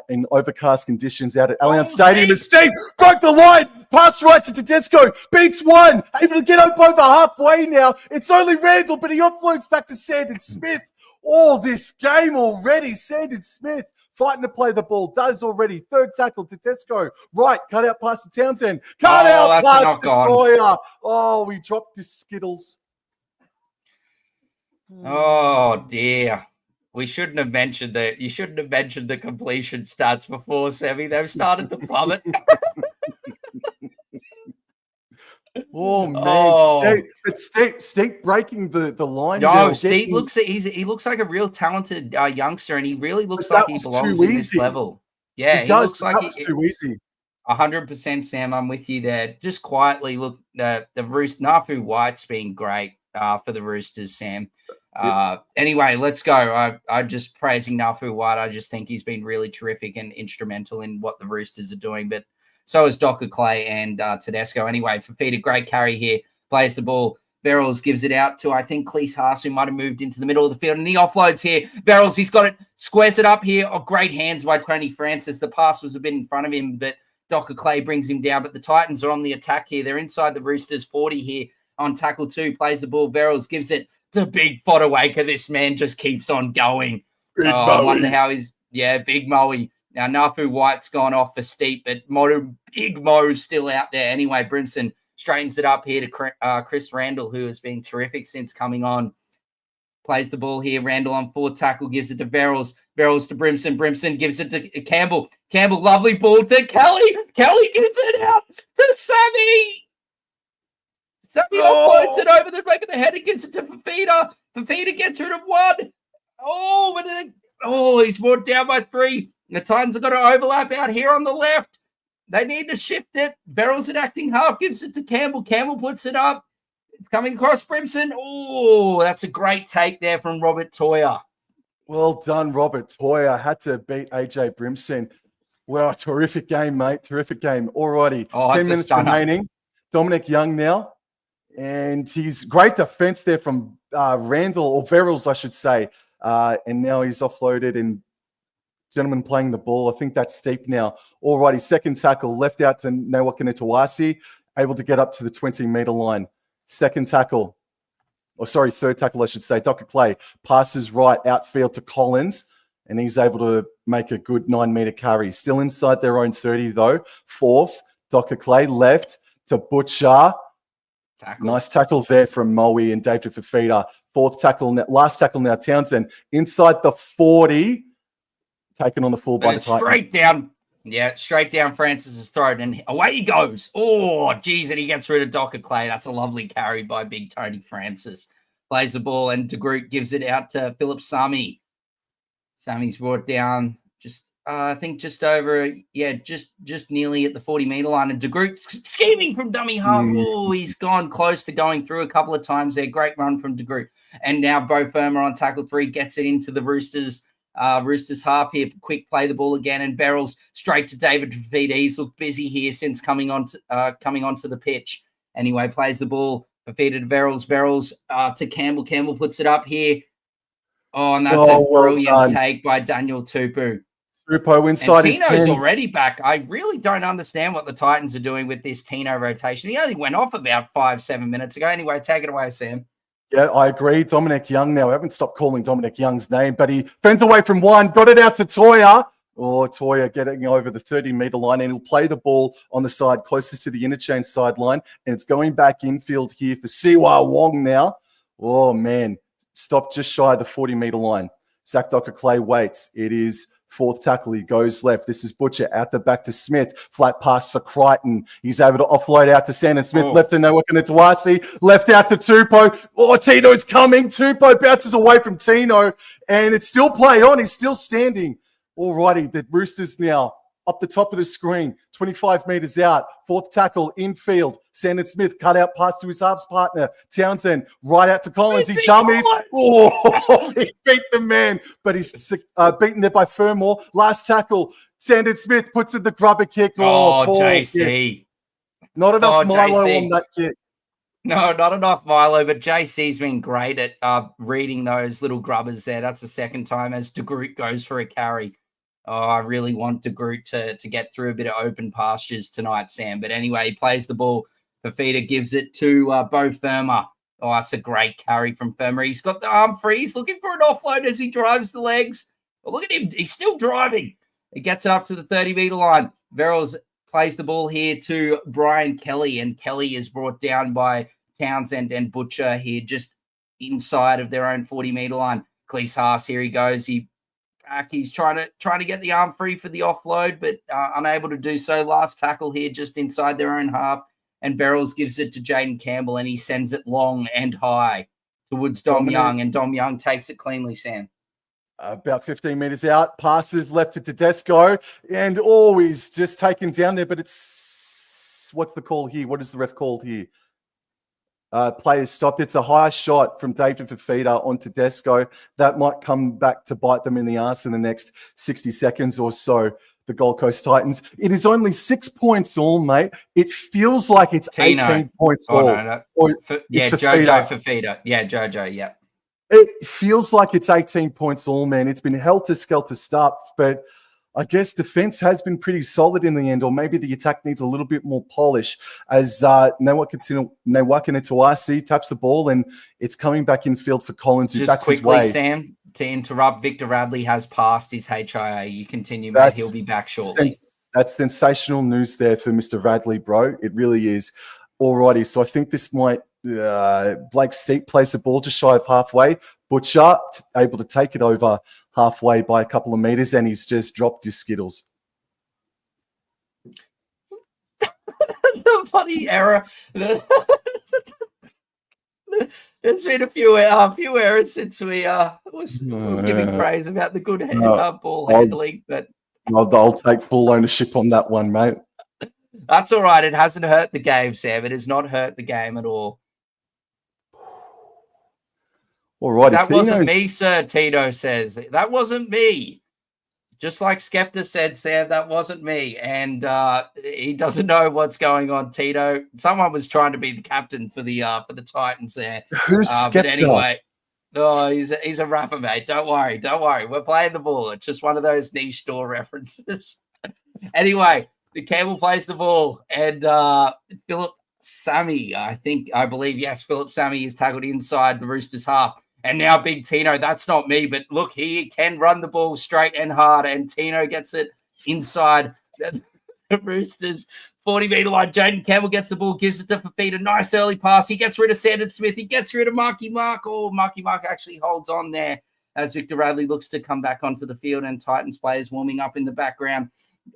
in overcast conditions out at Allianz Stadium. Steve broke the line, passed right to Tedesco, beats one, able to get up over halfway now. It's only Randall, but he offloads back to Sandon Smith. All this game already, Sandon Smith fighting to play the ball, does already. Third tackle, Tedesco. Right, cut out pass to Townsend. Cut out pass to Toyer. Oh, we dropped his Skittles. Oh, dear. We shouldn't have mentioned that. You shouldn't have mentioned the completion stats before, Sammy. They've started to plummet. Oh man, Oh Steep breaking the line there, no, or Steve getting. he looks like a real talented youngster, and he really But looks like that he was belongs too in this easy. level. Yeah, It he does, looks but like that was he too easy. 100%, Sam. I'm with you there. Just quietly look, the Roost Nafu White's been great for the Roosters, Sam. Yep. Anyway, let's go. I'm just praising Nafu White. I just think he's been really terrific and instrumental in what the Roosters are doing. But so is Docker Clay and Tedesco. Anyway, Fafita, great carry here. Plays the ball. Verrills gives it out to, I think, Cleese Haas, who might have moved into the middle of the field. And he offloads here. Verrills, he's got it. Squares it up here. Oh, great hands by Tony Francis. The pass was a bit in front of him, but Docker Clay brings him down. But the Titans are on the attack here. They're inside the Roosters 40 here on tackle 2. Plays the ball. Verrills gives it to Big Fodawaker. This man just keeps on going. I wonder how he's... Yeah, Big Moe. Now, Nafu White's gone off for steep, but Big Mo's still out there. Anyway, Brimson straightens it up here to Chris Randall, who has been terrific since coming on. Plays the ball here. Randall on 4th tackle, gives it to Verrills. Verrills to Brimson. Brimson gives it to Campbell. Campbell, lovely ball to Kelly. Kelly gives it out to Sammy. Sammy offloads it over the back of the head and gives it to Fafita. Fafita gets rid of 1. He's brought down by 3. The Titans have got to overlap out here on the left. They need to shift it. Verrills at acting half, gives it to Campbell. Campbell puts it up. It's coming across Brimson. Oh, that's a great take there from Robert Toyer. Well done, Robert Toyer. Had to beat AJ Brimson. Wow, terrific game, mate. Terrific game. Alrighty, 10 minutes remaining. Dominic Young now. And he's great defense there from Randall, or Verrills, I should say. And now he's offloaded and gentleman playing the ball. I think that's steep now. Alrighty, 2nd tackle, left out to Nawakana Tawasi, able to get up to the 20-meter line. 2nd tackle, 3rd tackle, I should say. Docker Clay passes right outfield to Collins, and he's able to make a good 9-meter carry. Still inside their own 30, though. 4th, Docker Clay left to Butcher. Nice tackle there from Moe and David Fafita. 4th tackle, last tackle now, Townsend. Inside the 40, taken on the full by the Titans. Straight down. Yeah, straight down Francis's throat, and away he goes. Oh, geez, and he gets rid of Docker Clay. That's a lovely carry by big Tony Francis. Plays the ball, and De Groot gives it out to Philip Sami. Sami's brought down I think just over, just nearly at the 40-meter line. And De Groot scheming from dummy half. Oh, he's gone close to going through a couple of times there. Great run from De Groot. And now Bo Firma on tackle 3 gets it into the Roosters half here. Quick play the ball again, and Verrills straight to David Fafita. He's looked busy here since coming onto the pitch. Anyway, plays the ball. Fafita to Verrills to Campbell. Campbell puts it up here. Oh, and that's a brilliant take by Daniel Tupu. Tupu inside his 10. Tino's already back. I really don't understand what the Titans are doing with this Tino rotation. He only went off about 5-7 minutes ago. Anyway, take it away, Sam. Yeah, I agree. Dominic Young now. I haven't stopped calling Dominic Young's name, but he fends away from 1, got it out to Toyer. Toyer getting over the 30-meter line, and he'll play the ball on the side closest to the interchange sideline, and it's going back infield here for Siwa Wong now. Oh, man. Stopped just shy of the 40-meter line. Zach Docker Clay waits. It is 4th tackle. He goes left. This is Butcher out the back to Smith. Flat pass for Crichton. He's able to offload out to Sandon Smith. Left to Nawakana Tawasi. Left out to Tupou. Oh, Tino's coming. Tupou bounces away from Tino, and it's still play on. He's still standing. Alrighty, the Roosters now up the top of the screen, 25 meters out, 4th tackle, infield. Sandon Smith cut out pass to his halves partner. Townsend right out to Collins. He dummies. Oh, he beat the man, but he's beaten there by Fermor. Last tackle, Sandon Smith puts in the grubber kick. Oh, JC. Kick. Not enough Milo JC. on that kick. No, not enough Milo, but JC's been great at reading those little grubbers there. That's the 2nd time as De Groot goes for a carry. Oh, I really want De Groot to get through a bit of open pastures tonight, Sam. But anyway, he plays the ball. Fafita gives it to Bo Firma. Oh, that's a great carry from Firma. He's got the arm free. He's looking for an offload as he drives the legs. Oh, look at him. He's still driving. He gets it up to the 30-meter line. Verrills plays the ball here to Brian Kelly, and Kelly is brought down by Townsend and Butcher here just inside of their own 40-meter line. Cleese Haas, here he goes. He's trying to get the arm free for the offload, but unable to do so. Last tackle here, just inside their own half, and Beryl's gives it to Jaden Campbell, and he sends it long and high towards Dom Young, and Dom Young takes it cleanly, Sam. About 15 meters out, passes left to Tedesco, and always just taken down there. But it's what's the call here? What is the ref called here? Players stopped. It's a high shot from David Fafita on Tedesco. That might come back to bite them in the arse in the next 60 seconds or so. The Gold Coast Titans. It is only 6 points all, mate. It feels like it's 18 points all. No. Jojo Fafita. Yeah, Jojo, yeah. It feels like it's 18 points all, man. It's been helter-skelter stuff, but I guess defense has been pretty solid in the end, or maybe the attack needs a little bit more polish as Nawaqanita Tuasi taps the ball and it's coming back in field for Collins, who backs his way. Sam, to interrupt, Victor Radley has passed his HIA. You continue, mate. He'll be back shortly. That's sensational news there for Mr. Radley, bro. It really is. Alrighty, so I think this might Blake Steep plays the ball just shy of halfway. Butcher able to take it over halfway by a couple of meters, and he's just dropped his Skittles. The funny error. There's been a few errors since we were giving praise about the good ball handling, but I'll take full ownership on that one, mate. That's all right. It hasn't hurt the game, Sam. It has not hurt the game at all. All right. That wasn't me, sir, Tito says. That wasn't me. Just like Skepta said, Sam, that wasn't me. And he doesn't know what's going on, Tito. Someone was trying to be the captain for the Titans there. Who's Skepta? But anyway, he's a rapper, mate. Don't worry. We're playing the ball. It's just one of those niche store references. Anyway, the Campbell plays the ball, and Philip Sammy, Philip Sammy is tackled inside the Roosters half. And now Big Tino, that's not me, but look, he can run the ball straight and hard, and Tino gets it inside the Roosters 40-meter line. Jaden Campbell gets the ball, gives it to Fafita. Nice early pass. He gets rid of Sandon Smith. He gets rid of Marky Mark. Oh, Marky Mark actually holds on there as Victor Radley looks to come back onto the field, and Titans players warming up in the background.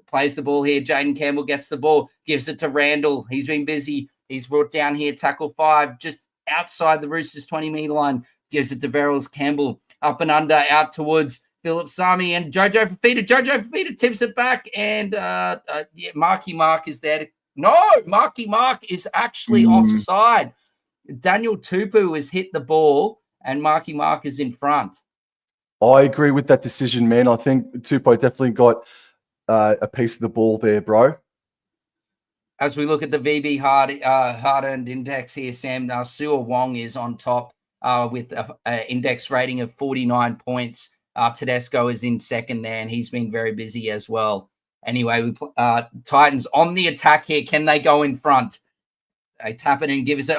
Plays the ball here. Jaden Campbell gets the ball, gives it to Randall. He's been busy. He's brought down here, tackle 5, just outside the Roosters 20-meter line. Gives it to Verrills. Campbell up and under, out towards Philip Sami and Jojo Fafita. Jojo Fafita tips it back, and Marky Mark is there. Marky Mark is actually offside. Daniel Tupu has hit the ball, and Marky Mark is in front. I agree with that decision, man. I think Tupu definitely got a piece of the ball there, bro. As we look at the VB hard-earned index here, Sam, Sua Wong is on top with an index rating of 49 points. Tedesco is in second there, and he's been very busy as well. Anyway, Titans on the attack here. Can they go in front? They tap it and give us it.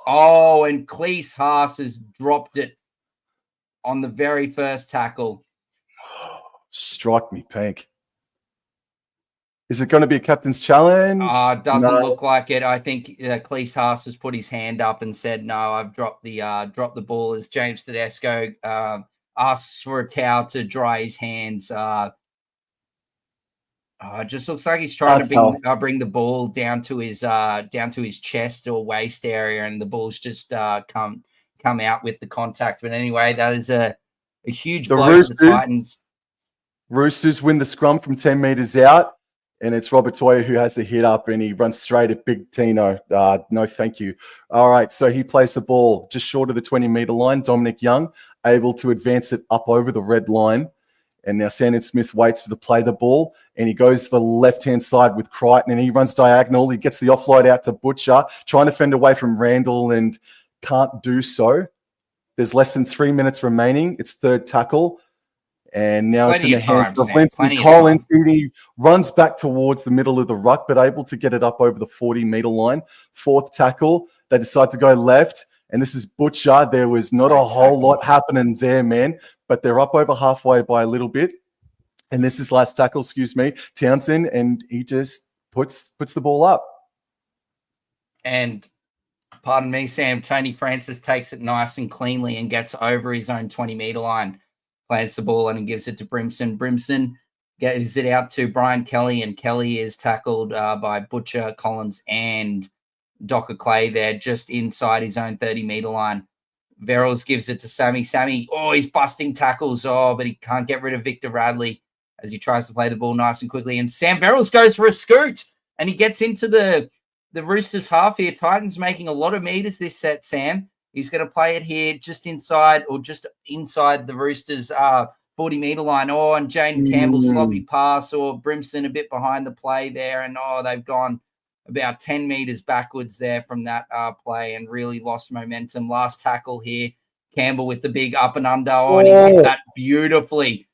And Cleese Haas has dropped it on the very first tackle. Strike me pink. Is it going to be a captain's challenge? Doesn't look like it. I think Cleese Haas has put his hand up and said, "No, I've dropped the ball." As James Tedesco asks for a towel to dry his hands. It just looks like he's trying to bring the ball down to his chest or waist area, and the ball's just come out with the contact. But anyway, that is a huge blow for the Titans. Roosters win the scrum from 10 meters out. And it's Robert Toya who has the hit up, and he runs straight at Big Tino. No, thank you. All right, so he plays the ball just short of the 20-meter line. Dominic Young able to advance it up over the red line. And now Sandon Smith waits for the play the ball, and he goes to the left-hand side with Crichton, and he runs diagonal. He gets the offload out to Butcher, trying to fend away from Randall, and can't do so. There's less than 3 minutes remaining. It's third tackle. And now it's in the hands of Lindsay Collins. He runs back towards the middle of the ruck, but able to get it up over the 40-meter line. Fourth tackle. They decide to go left, and this is Butcher. There was not a whole lot happening there, man, but they're up over halfway by a little bit. And this is last tackle, Townsend, and he just puts the ball up. And Pardon me, Sam. Tony Francis takes it nice and cleanly and gets over his own 20-meter line. Plants the ball and gives it to Brimson. Brimson gives it out to Brian Kelly, and Kelly is tackled by Butcher, Collins, and Docker Clay there just inside his own 30-meter line. Verrills gives it to Sammy. Sammy, he's busting tackles. But he can't get rid of Victor Radley as he tries to play the ball nice and quickly. And Sam Verrills goes for a scoot, and he gets into the Roosters half here. Titans making a lot of meters this set, Sam. He's going to play it here just inside the Roosters 40-meter line. And Jaden Campbell sloppy pass, or Brimson a bit behind the play there. And they've gone about 10 meters backwards there from that play and really lost momentum. Last tackle here, Campbell with the big up and under. And he's hit that beautifully.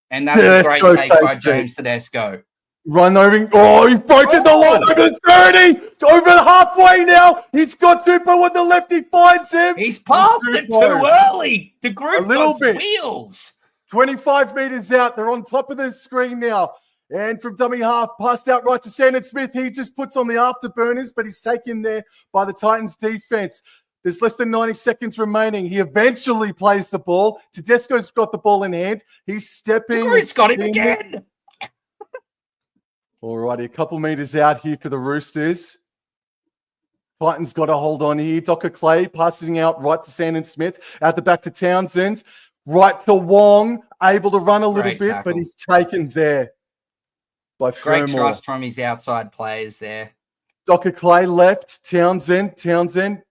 And that's a great take by James Tedesco. Run over. He's broken the line over 30. Over halfway now. He's got to, but when the lefty finds him. He's passed it too early. The group a little bit. Wheels. 25 meters out. They're on top of the screen now. And from dummy half, passed out right to Sandon Smith. He just puts on the afterburners, but he's taken there by the Titans defense. There's less than 90 seconds remaining. He eventually plays the ball. Tedesco's got the ball in hand. He's stepping. He's got him again. All righty, a couple meters out here for the Roosters. Titans got a hold on here. Docker Clay passing out right to Sandon Smith. Out the back to Townsend. Right to Wong. Able to run a little bit, tackle. But he's taken there by Fermor. Great trust from his outside players there. Docker Clay left. Townsend.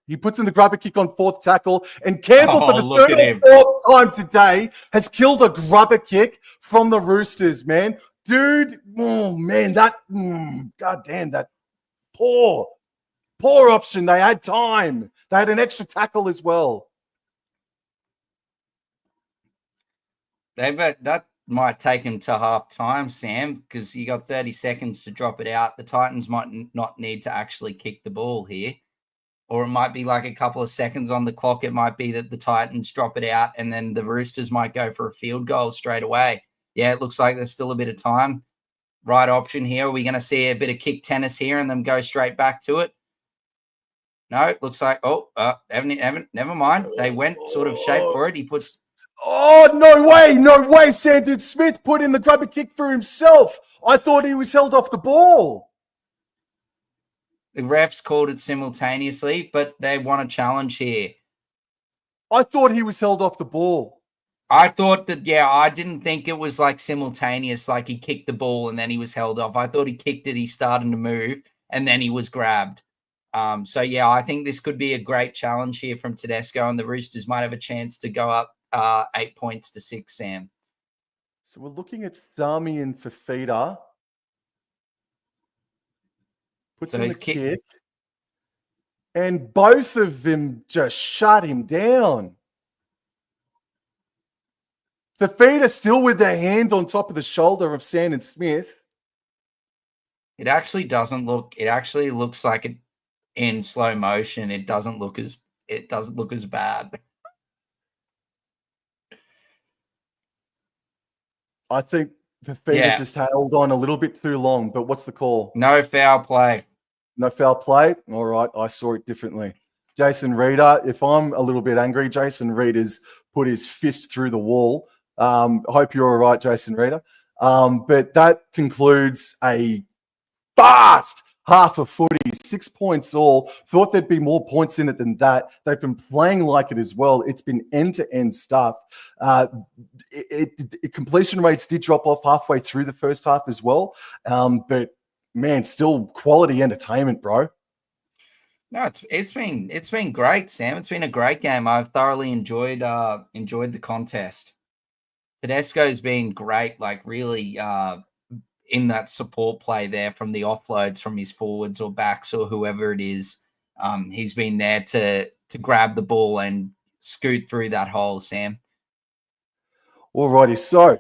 He puts in the grubber kick on fourth tackle. And Campbell, for the third or fourth time today, has killed a grubber kick from the Roosters, man. Dude, that poor option. They had time. They had an extra tackle as well. That might take him to half time, Sam, because you got 30 seconds to drop it out. The Titans might not need to actually kick the ball here. Or it might be like a couple of seconds on the clock. It might be that the Titans drop it out and then the Roosters might go for a field goal straight away. Yeah, it looks like there's still a bit of time. Right option here. Are we going to see a bit of kick tennis here and then go straight back to it? No, it looks like, never mind. They went sort of shape for it. He puts... no way. Sandon Smith put in the grubber kick for himself. I thought he was held off the ball. The refs called it simultaneously, but they want a challenge here. I thought he was held off the ball. I thought that, I didn't think it was like simultaneous, like he kicked the ball and then he was held off. I thought he kicked it, he started to move, and then he was grabbed. I think this could be a great challenge here from Tedesco, and the Roosters might have a chance to go up 8 points to 6, Sam. So we're looking at Sami and Fafita. Puts in the kick. And both of them just shut him down. Fafita still with their hand on top of the shoulder of Sandon Smith. It actually doesn't look. It actually looks like it in slow motion. It doesn't look as bad. I think Fafita just held on a little bit too long. But what's the call? No foul play. No foul play. All right, I saw it differently. Jason Reeder. If I'm a little bit angry, Jason Reeder's put his fist through the wall. I hope you're all right, Jason Reeder. But that concludes a fast half of footy, 6 points all. Thought there'd be more points in it than that. They've been playing like it as well. It's been end-to-end stuff. Completion rates did drop off halfway through the first half as well. But, man, still quality entertainment, bro. No, it's been great, Sam. It's been a great game. I've thoroughly enjoyed the contest. Tedesco's been great, like really in that support play there from the offloads from his forwards or backs or whoever it is. He's been there to grab the ball and scoot through that hole, Sam. Alrighty, so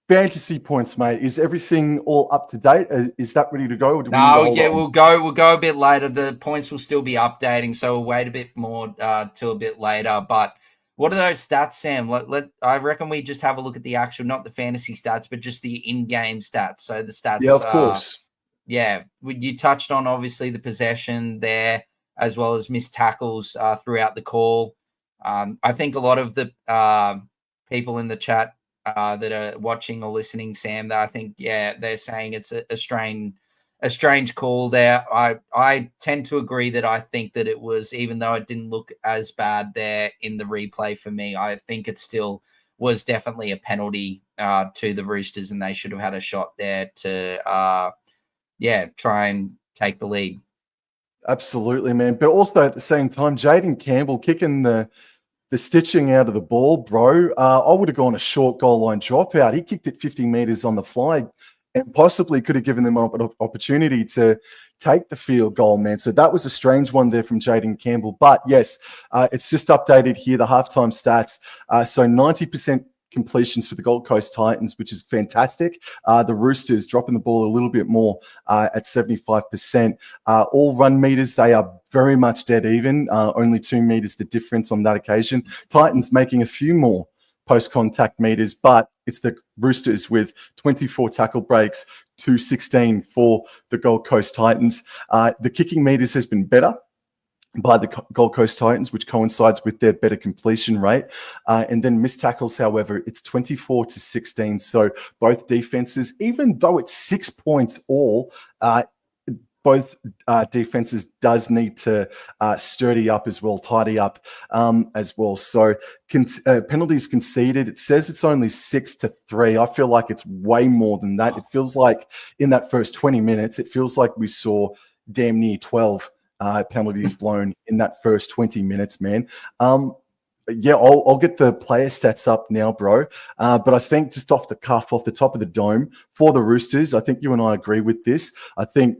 fantasy points, mate. Is everything all up to date? Is that ready to go? Or do we'll go a bit later. The points will still be updating, so we'll wait a bit more till a bit later. But what are those stats, Sam? I reckon we just have a look at the actual, not the fantasy stats, but just the in-game stats. So the stats. Yeah, of course. You touched on, obviously, the possession there. as well as missed tackles throughout the call. I think a lot of the people in the chat that are watching or listening, Sam, that I think, they're saying it's a strange call there. I tend to agree that I think that it was, even though it didn't look as bad there in the replay for me, I think it still was definitely a penalty to the Roosters, and they should have had a shot there to, try and take the lead. Absolutely, man. But also at the same time, Jaden Campbell kicking the stitching out of the ball, bro. I would have gone a short goal line dropout. He kicked it 50 meters on the fly and possibly could have given them an opportunity to take the field goal, man. So that was a strange one there from Jaden Campbell. But yes, it's just updated here, the halftime stats. So 90% completions for the Gold Coast Titans, which is fantastic. The Roosters dropping the ball a little bit more at 75%. All run meters, they are very much dead even. Only 2 meters the difference on that occasion. Titans making a few more post-contact meters, but it's the Roosters with 24 tackle breaks, 216 for the Gold Coast Titans. The kicking meters has been better by the Gold Coast Titans, which coincides with their better completion rate. And then missed tackles, however, it's 24-16. So both defenses, even though it's 6 points all, both defenses does need to sturdy up as well, tidy up as well. So penalties conceded, it says it's only 6-3. I feel like it's way more than that. It feels like in that first 20 minutes, it feels like we saw damn near 12 penalties blown in that first 20 minutes, man. I'll get the player stats up now, bro. But I think just off the cuff, off the top of the dome, for the Roosters, I think you and I agree with this. I think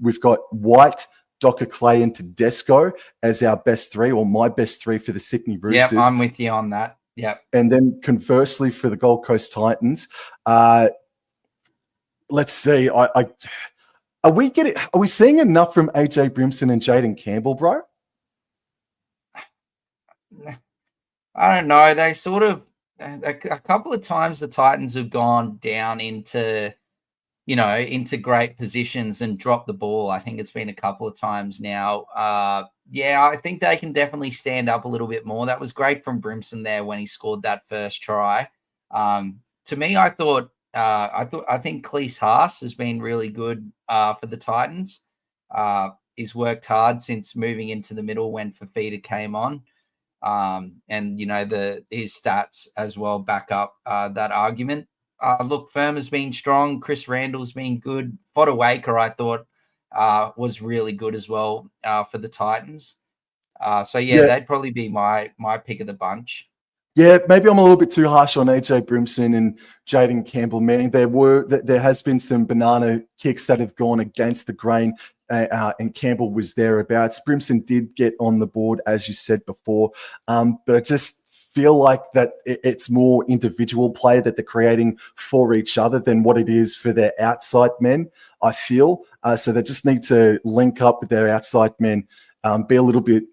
we've got White, Docker Clay, and Tedesco as our best 3, or my best 3 for the Sydney Roosters. Yeah, I'm with you on that. Yeah. And then conversely for the Gold Coast Titans, let's see. Are we seeing enough from AJ Brimson and Jaden Campbell, bro? I don't know. They sort of a couple of times the Titans have gone down into great positions and dropped the ball. I think it's been a couple of times now. I think they can definitely stand up a little bit more. That was great from Brimson there when he scored that first try. To me, I think Cleese Haas has been really good for the Titans. He's worked hard since moving into the middle when Fafita came on. And his stats as well back up that argument. Look, Firm has been strong. Chris Randall's been good. Fodawaker, I thought, was really good as well for the Titans. They'd probably be my pick of the bunch. Yeah, maybe I'm a little bit too harsh on AJ Brimson and Jaden Campbell, man. There has been some banana kicks that have gone against the grain, and Campbell was thereabouts. Brimson did get on the board, as you said before, but I just feel like that it's more individual play that they're creating for each other than what it is for their outside men, I feel. So they just need to link up with their outside men. Be a little bit,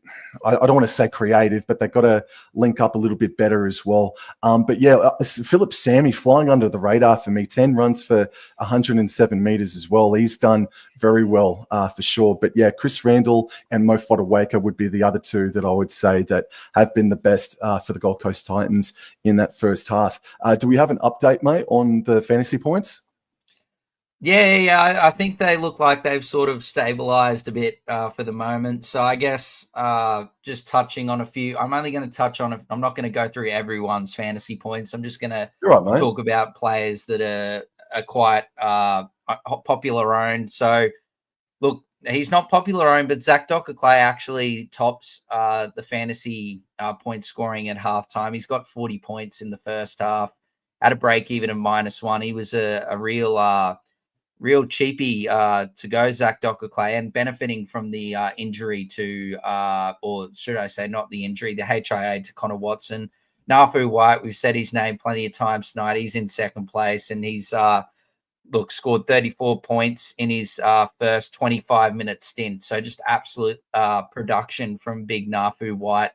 I don't want to say creative, but they've got to link up a little bit better as well. Philip Sammy flying under the radar for me, 10 runs for 107 meters as well. He's done very well for sure. But yeah, Chris Randall and Mo Fodawaker would be the other 2 that I would say that have been the best for the Gold Coast Titans in that first half. Do we have an update, mate, on the fantasy points? Yeah. I think they look like they've sort of stabilized a bit for the moment. So I guess just touching on a few, I'm only going to touch on, I'm not going to go through everyone's fantasy points. I'm just going to talk about players that are quite popular owned. So look, he's not popular owned, but Zach Docker-Clay actually tops the fantasy point scoring at halftime. He's got 40 points in the first half, at a break even of -1. He was a real cheapie to go, Zach Docker-Clay, and benefiting from the injury to, or should I say not the injury, the HIA to Connor Watson. Nafu White, we've said his name plenty of times tonight. He's in second place, and he's scored 34 points in his first 25-minute stint. So just absolute production from big Nafu White.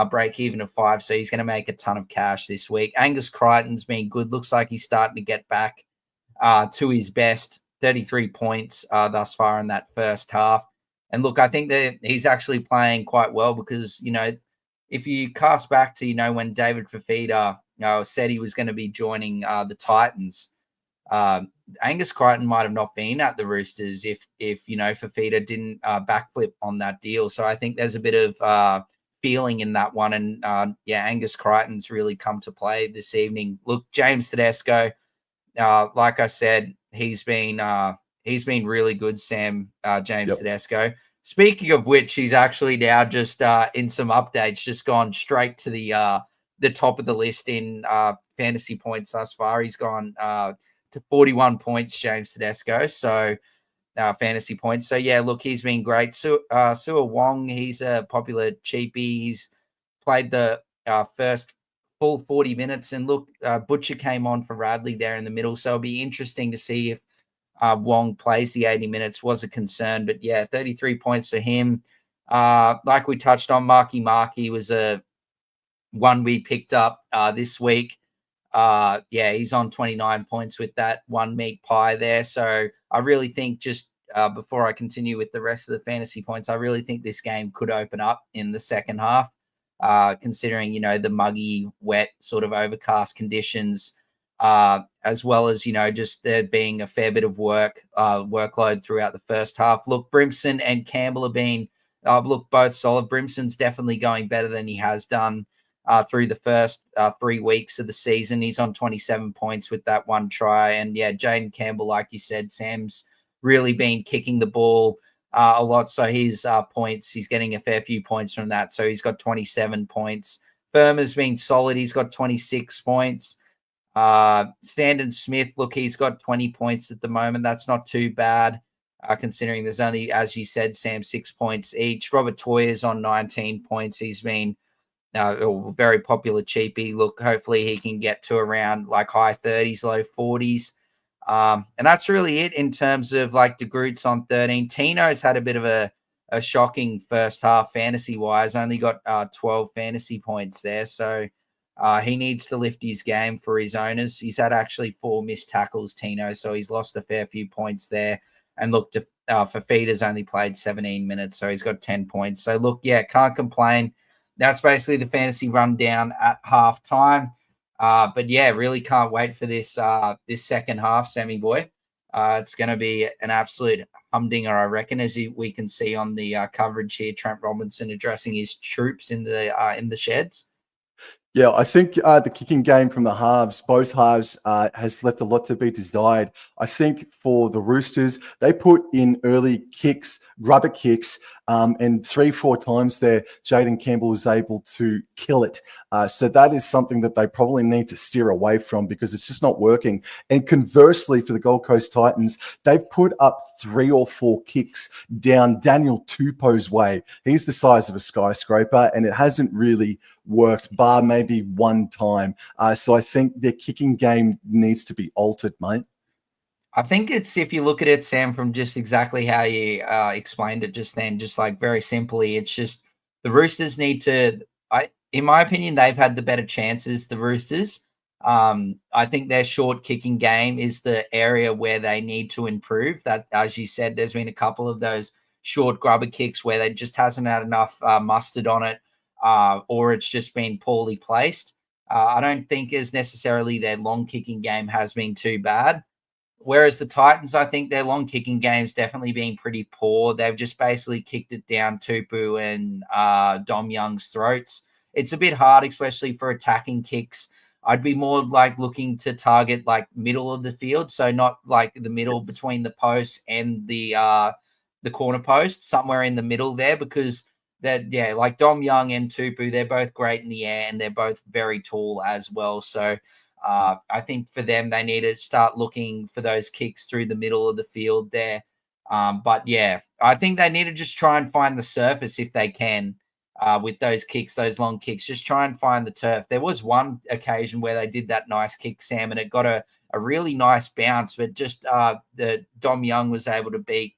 Break even of 5, so he's going to make a ton of cash this week. Angus Crichton's been good. Looks like he's starting to get back to his best. 33 points thus far in that first half. And look, I think that he's actually playing quite well because, if you cast back to, when David Fafita said he was going to be joining the Titans, Angus Crichton might have not been at the Roosters if Fafita didn't backflip on that deal. So I think there's a bit of feeling in that one. And Angus Crichton's really come to play this evening. Look, James Tedesco, like I said, he's been really good, Sam. James Tedesco. Speaking of which, he's actually now just in some updates, just gone straight to the top of the list in fantasy points thus far. He's gone to 41 points, James Tedesco. So fantasy points. So yeah, look, he's been great. Sua Wong, he's a popular cheapie. He's played the first full 40 minutes, and look, Butcher came on for Radley there in the middle. So it'll be interesting to see if Wong plays the 80 minutes. Was a concern, but yeah, 33 points for him. Like we touched on, Marky was a one we picked up this week. He's on 29 points with that one meat pie there. So I really think just before I continue with the rest of the fantasy points, I really think this game could open up in the second half, considering, the muggy, wet, sort of overcast conditions, as well as, just there being a fair bit of workload throughout the first half. Look, Brimson and Campbell have been, both solid. Brimson's definitely going better than he has done through the first 3 weeks of the season. He's on 27 points with that one try. And yeah, Jaden Campbell, like you said, Sam's really been kicking the ball a lot. So his points, he's getting a fair few points from that. So he's got 27 points. Firma's been solid. He's got 26 points. Standen Smith, look, he's got 20 points at the moment. That's not too bad, considering there's only, as you said, Sam, 6 points each. Robert Toyer's on 19 points. He's been very popular cheapie. Look, hopefully he can get to around like high 30s, low 40s. And that's really it in terms of like the Groots on 13. Tino's had a bit of a shocking first half fantasy wise, only got 12 fantasy points there. So he needs to lift his game for his owners. He's had actually 4 missed tackles, Tino, so he's lost a fair few points there. And look, Fafita's only played 17 minutes, so he's got 10 points. So look, yeah, can't complain. That's basically the fantasy rundown at halftime. But yeah, really can't wait for this this second half, Sammy boy. It's going to be an absolute humdinger, I reckon, as we can see on the coverage here. Trent Robinson addressing his troops in the sheds. Yeah, I think the kicking game from the halves, both halves, has left a lot to be desired. I think for the Roosters, they put in early kicks, grubber kicks, and 3-4 times there, Jaden Campbell was able to kill it. So that is something that they probably need to steer away from because it's just not working. And conversely, for the Gold Coast Titans, they've put up 3 or 4 kicks down Daniel Tupou's way. He's the size of a skyscraper, and it hasn't really worked, bar maybe one time. So I think their kicking game needs to be altered, mate. I think it's, if you look at it, Sam, from just exactly how you explained it just then, just like very simply, it's just the Roosters need to, in my opinion, they've had the better chances, the Roosters. I think their short kicking game is the area where they need to improve. That, as you said, there's been a couple of those short grubber kicks where they just hasn't had enough mustard on it, or it's just been poorly placed. I don't think as necessarily their long kicking game has been too bad. Whereas the Titans, I think their long kicking game's definitely been pretty poor. They've just basically kicked it down Tupou and Dom Young's throats. It's a bit hard, especially for attacking kicks. I'd be more like looking to target like middle of the field, so not like the middle between the post and the corner post, somewhere in the middle there, because that, yeah, like Dom Young and Tupou, they're both great in the air and they're both very tall as well. So I think for them, they need to start looking for those kicks through the middle of the field there. But yeah, I think they need to just try and find the surface if they can with those kicks, those long kicks. Just try and find the turf. There was one occasion where they did that nice kick, Sam, and it got a really nice bounce, but just the Dom Young was able to beat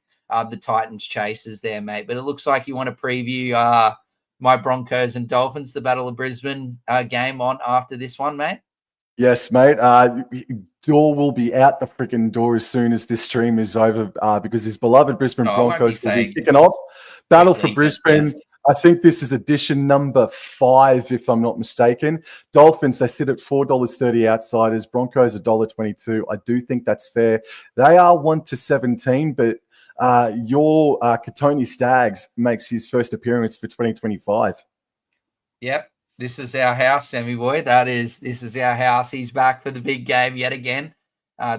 the Titans chasers there, mate. But it looks like you want to preview my Broncos and Dolphins, the Battle of Brisbane game on after this one, mate. Yes, mate. Door will be out the freaking door as soon as this stream is over because his beloved Brisbane I won't be Broncos will be saying kicking off. Battle for quickly, but Brisbane. yes. I think this is edition number 5, if I'm not mistaken. Dolphins, they sit at $4.30 outsiders. Broncos, $1.22. I do think that's fair. They are 1-17, but your Katoni Staggs makes his first appearance for 2025. Yep. This is our house, Sammy boy. This is our house. He's back for the big game yet again.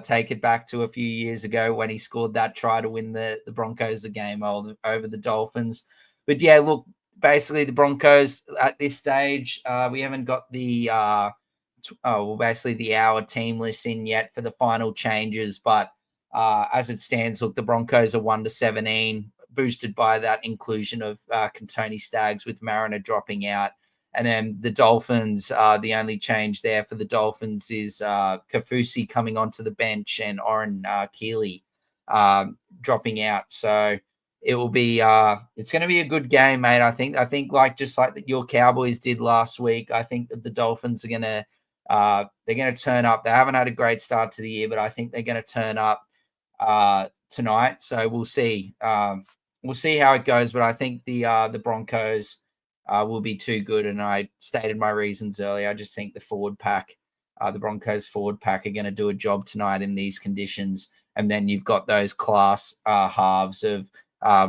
Take it back to a few years ago when he scored that try to win the Broncos the game over the Dolphins. But yeah, look, basically the Broncos at this stage, we haven't got the basically the hour team list in yet for the final changes. But as it stands, look, the Broncos are 1-17, boosted by that inclusion of Katoni Staggs with Mariner dropping out. And then the Dolphins, the only change there for the Dolphins is Kafusi coming onto the bench and Oren Keeley dropping out. So it will be it's going to be a good game, mate. I think just like your Cowboys did last week, I think that the Dolphins are going to they're going to turn up. They haven't had a great start to the year, but I think they're going to turn up tonight. So we'll see. We'll see how it goes. But I think the Broncos will be too good. And I stated my reasons earlier. I just think the Broncos forward pack are going to do a job tonight in these conditions. And then you've got those class halves of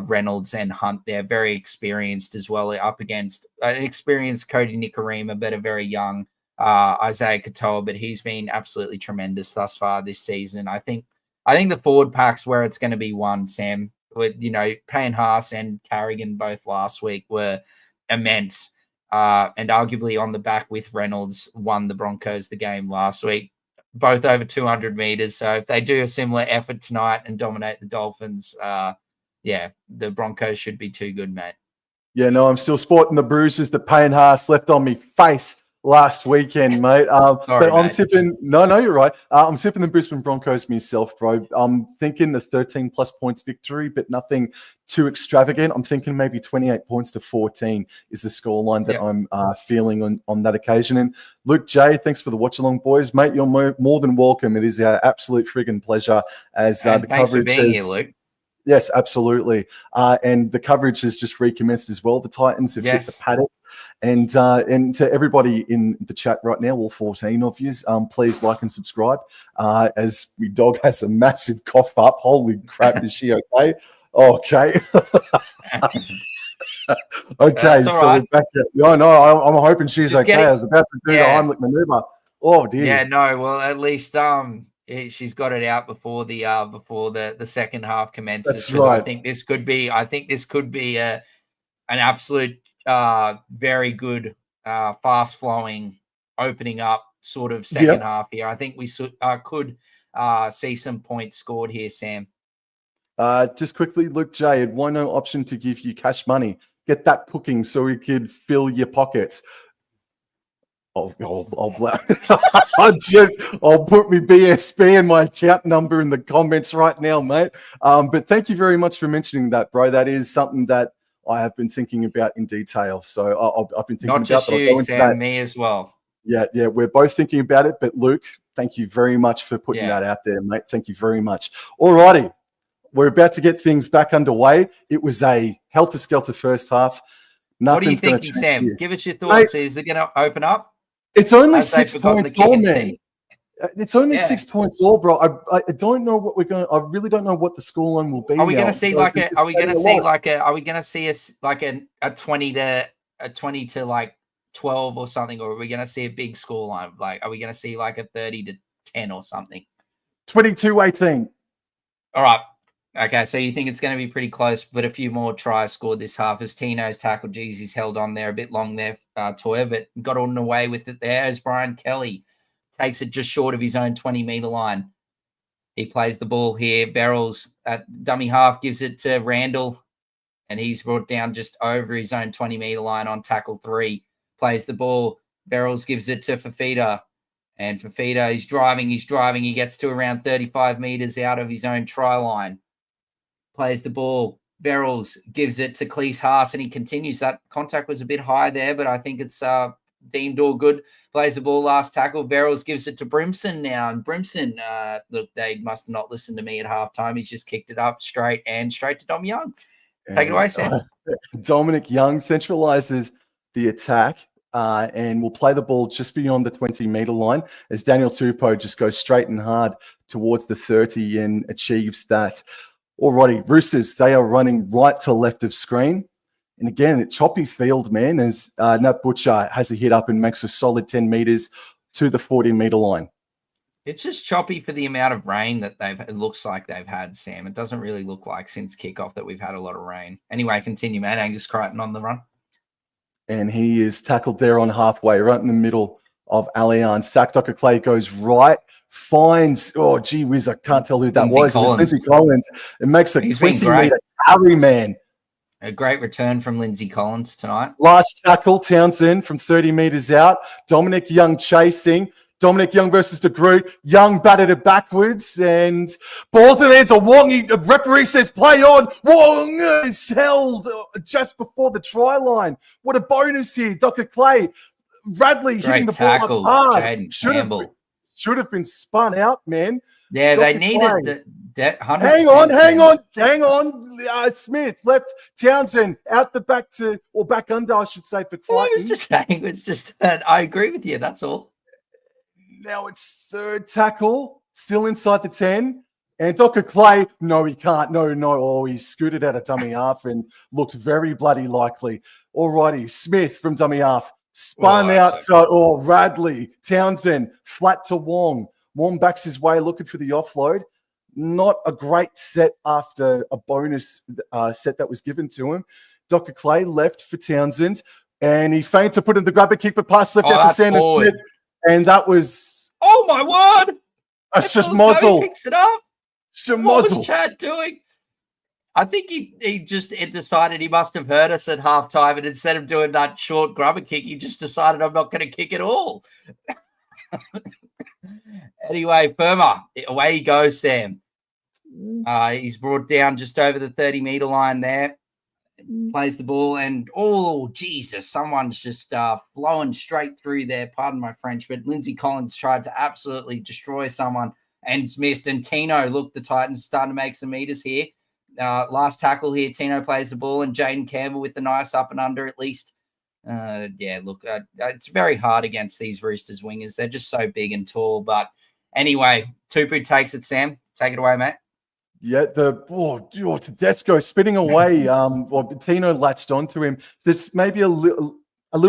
Reynolds and Hunt. They're very experienced as well, up against an experienced Cody Nikorima, but a very young Isaiah Katoa. But he's been absolutely tremendous thus far this season. I think the forward pack's where it's going to be won, Sam. With Payne Haas and Carrigan both last week were immense, and arguably on the back with Reynolds won the Broncos the game last week, both over 200 meters. So if they do a similar effort tonight and dominate the Dolphins, the Broncos should be too good, mate. Yeah, no, I'm still sporting the bruises that Payne Haas left on me face last weekend, mate. Sorry, but I'm mate. tipping. No, you're right. I'm tipping the Brisbane Broncos myself, bro. I'm thinking the 13+ points victory, but nothing too extravagant. I'm thinking maybe 28 points to 14 is the scoreline that I'm feeling on that occasion. And Luke J, thanks for the watch along, boys, mate. You're more than welcome. It is our absolute friggin' pleasure as the thanks coverage for being here, Luke. Yes, absolutely. And the coverage has just recommenced as well. The Titans have hit the paddock. And to everybody in the chat right now, all 14 of you, please like and subscribe as my dog has a massive cough up. Holy crap, is she okay? Okay. Okay, so right. we're back at, I'm hoping she's just okay. I was about to do the Heimlich maneuver. Oh, dear. Yeah, no, well, at least she's got it out before the second half commences. That's right. I think this could be an absolute very good fast flowing opening up sort of second half here. I think we could see some points scored here, Sam. Just quickly, Luke J, why no option to give you cash money? Get that cooking so we could fill your pockets. I'll put my BSB and my account number in the comments right now, mate. But thank you very much for mentioning that, bro. That is something that I have been thinking about in detail. So I've been thinking not just about you, Sam, me as well. Yeah, we're both thinking about it. But Luke, thank you very much for putting that out there, mate. Thank you very much. All righty. We're about to get things back underway. It was a helter-skelter first half. What are you thinking, Sam? Here. Give us your thoughts. Mate, is it going to open up? It's only 6 points all, man. It's only 6 points all, bro. I don't know what we're going. I really don't know what the scoreline will be. Are we going to see Are we going to see like a 20 to like 12 or something, or are we going to see a big scoreline? Like, are we going to see like a 30-10 or something? 22-18. All right. Okay, so you think it's going to be pretty close, but a few more tries scored this half as Tino's tackle. He's held on there a bit long there, Toya, but got on the way with it there as Brian Kelly takes it just short of his own 20-meter line. He plays the ball here. Verrills at dummy half gives it to Randall, and he's brought down just over his own 20-meter line on tackle 3. Plays the ball. Verrills gives it to Fafita, and Fafita is driving. He gets to around 35 meters out of his own try line. Plays the ball. Verrills gives it to Cleese Haas, and he continues. That contact was a bit high there, but I think it's deemed all good. Plays the ball, last tackle. Verrills gives it to Brimson now. And Brimson, look, they must have not listened to me at halftime. He's just kicked it up straight to Dom Young. Take it away, Sam. Dominic Young centralises the attack and will play the ball just beyond the 20-metre line as Daniel Tupou just goes straight and hard towards the 30 and achieves that. Alrighty, Roosters, they are running right to left of screen. And again, choppy field, man, as Nat Butcher has a hit up and makes a solid 10 metres to the 40-metre line. It's just choppy for the amount of rain that it looks like they've had, Sam. It doesn't really look like since kickoff that we've had a lot of rain. Anyway, continue, man. Angus Crichton on the run. And he is tackled there on halfway, right in the middle of Allianz. Sack Dr. Clay goes right, finds, oh, gee whiz, I can't tell who that was. It was Lindsay Collins. It makes a 20-metre carry, man. A great return from Lindsay Collins tonight. Last tackle, Townsend from 30 metres out. Dominic Young chasing. Dominic Young versus De Groot. Young batted it backwards and balls in the hands of Wong. The referee says play on. Wong is held just before the try line. What a bonus here. Dr. Clay. Radley hitting the ball up hard. Should have been spun out, man. Yeah, Dr. they needed that. Hang on. Smith left Townsend out the back back under, I should say, for Crichton. Well, I was just saying, it's just I agree with you. That's all. Now it's third tackle, still inside the 10. And Dr. Clay, no, he can't. No. Oh, he scooted out a dummy half and looked very bloody likely. Alrighty, Smith from dummy half. Spun out to Radley. Townsend, flat to Wong. Wong backs his way looking for the offload. Not a great set after a bonus set that was given to him. Dr. Clay left for Townsend, and he feigned to put in the grabber kick, but pass left out to Sandon Smith. And that was... Oh, my word! That's just muzzle. He picks it up. What was Chad doing? I think he just decided he must have heard us at halftime, and instead of doing that short grubber kick, he just decided I'm not going to kick at all. Anyway, Firma, away he goes, Sam. He's brought down just over the 30-metre line there. Plays the ball, and Jesus, someone's just flowing straight through there. Pardon my French, but Lindsay Collins tried to absolutely destroy someone and missed. And Tino, look, the Titans are starting to make some meters here. Last tackle here, Tino plays the ball, and Jaden Campbell with the nice up and under at least. It's very hard against these Roosters wingers. They're just so big and tall. But anyway, Tupu takes it, Sam. Take it away, mate. Yeah, Tedesco spinning away. Tino latched onto him. There's maybe a little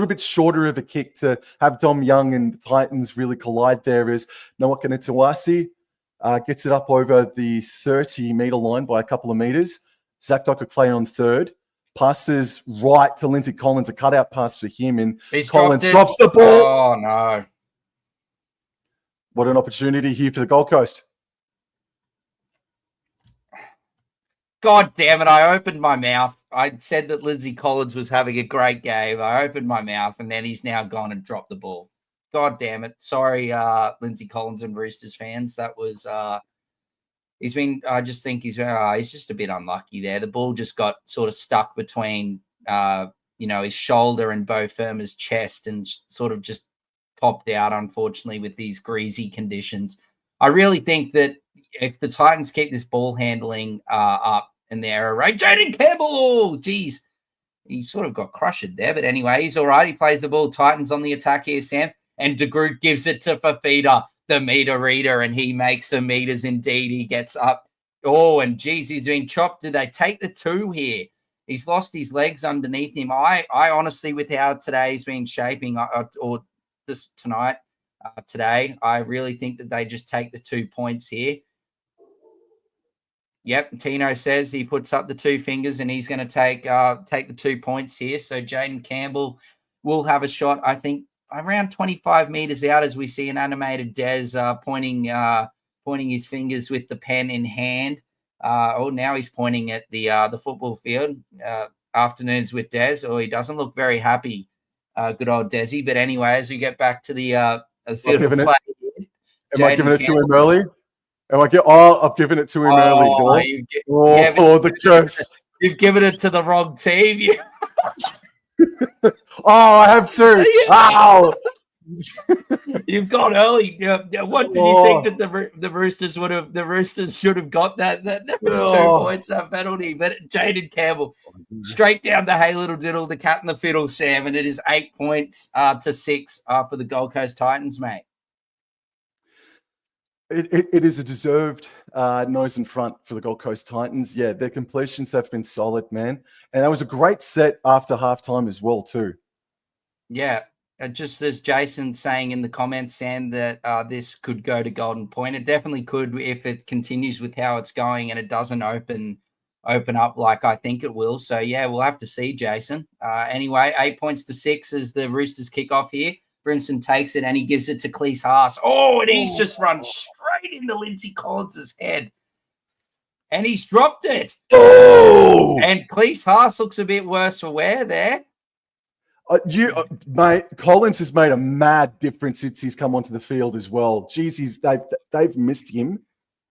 bit shorter of a kick to have Dom Young and the Titans really collide there as Noah Kanatuasi gets it up over the 30-metre line by a couple of metres. Zach Dr. Clay on third. Passes right to Lindsay Collins, a cutout pass for him, and Collins drops the ball. Oh, no. What an opportunity here for the Gold Coast. God damn it, I opened my mouth. I said that Lindsay Collins was having a great game. I opened my mouth, and then he's now gone and dropped the ball. God damn it. Sorry, Lindsay Collins and Roosters fans. That was... I just think he's just a bit unlucky there. The ball just got sort of stuck between, his shoulder and Bo Firma's chest and sort of just popped out, unfortunately, with these greasy conditions. I really think that if the Titans keep this ball handling up in the error rate, Jaden Campbell, he sort of got crushed there. But anyway, he's all right. He plays the ball. Titans on the attack here, Sam. And De Groot gives it to Fafita, the meter reader, and he makes some meters indeed. He gets up. He's been chopped. Do they take the 2 here? He's lost his legs underneath him. I honestly, with how today's been shaping, today, I really think that they just take the 2 points here. Yep, Tino says he puts up the 2 fingers and he's going to take the 2 points here. So Jaden Campbell will have a shot, I think, around 25 meters out, as we see an animated Des pointing his fingers with the pen in hand. Now he's pointing at the football field. Afternoons with Des. He doesn't look very happy. Good old Desi. But anyway, as we get back to the field of play, am I giving it to him early? I've given it to him early. The curse. You've given it to the wrong team. Oh, I have two. Wow. You've gone early. What did you think that the Roosters would have? The Roosters should have got that 2 points, that penalty. But Jaden Campbell, straight down to Hey Little Diddle, the cat and the fiddle, Sam, and it is 8 points to 6 for the Gold Coast Titans, mate. It is a deserved nose in front for the Gold Coast Titans. Yeah, their completions have been solid, man. And that was a great set after halftime as well, too. Yeah, just as Jason saying in the comments, Sam, that this could go to Golden Point. It definitely could if it continues with how it's going and it doesn't open up like I think it will. So, yeah, we'll have to see, Jason. Anyway, 8 points to 6 as the Roosters kick off here. Brimson takes it and he gives it to Cleese Haas. Oh, and he's just run straight into Lindsay Collins' head. And he's dropped it. Oh! And Cleese Haas looks a bit worse for wear there. Mate, Collins has made a mad difference since he's come onto the field as well. Jeez, they've missed him.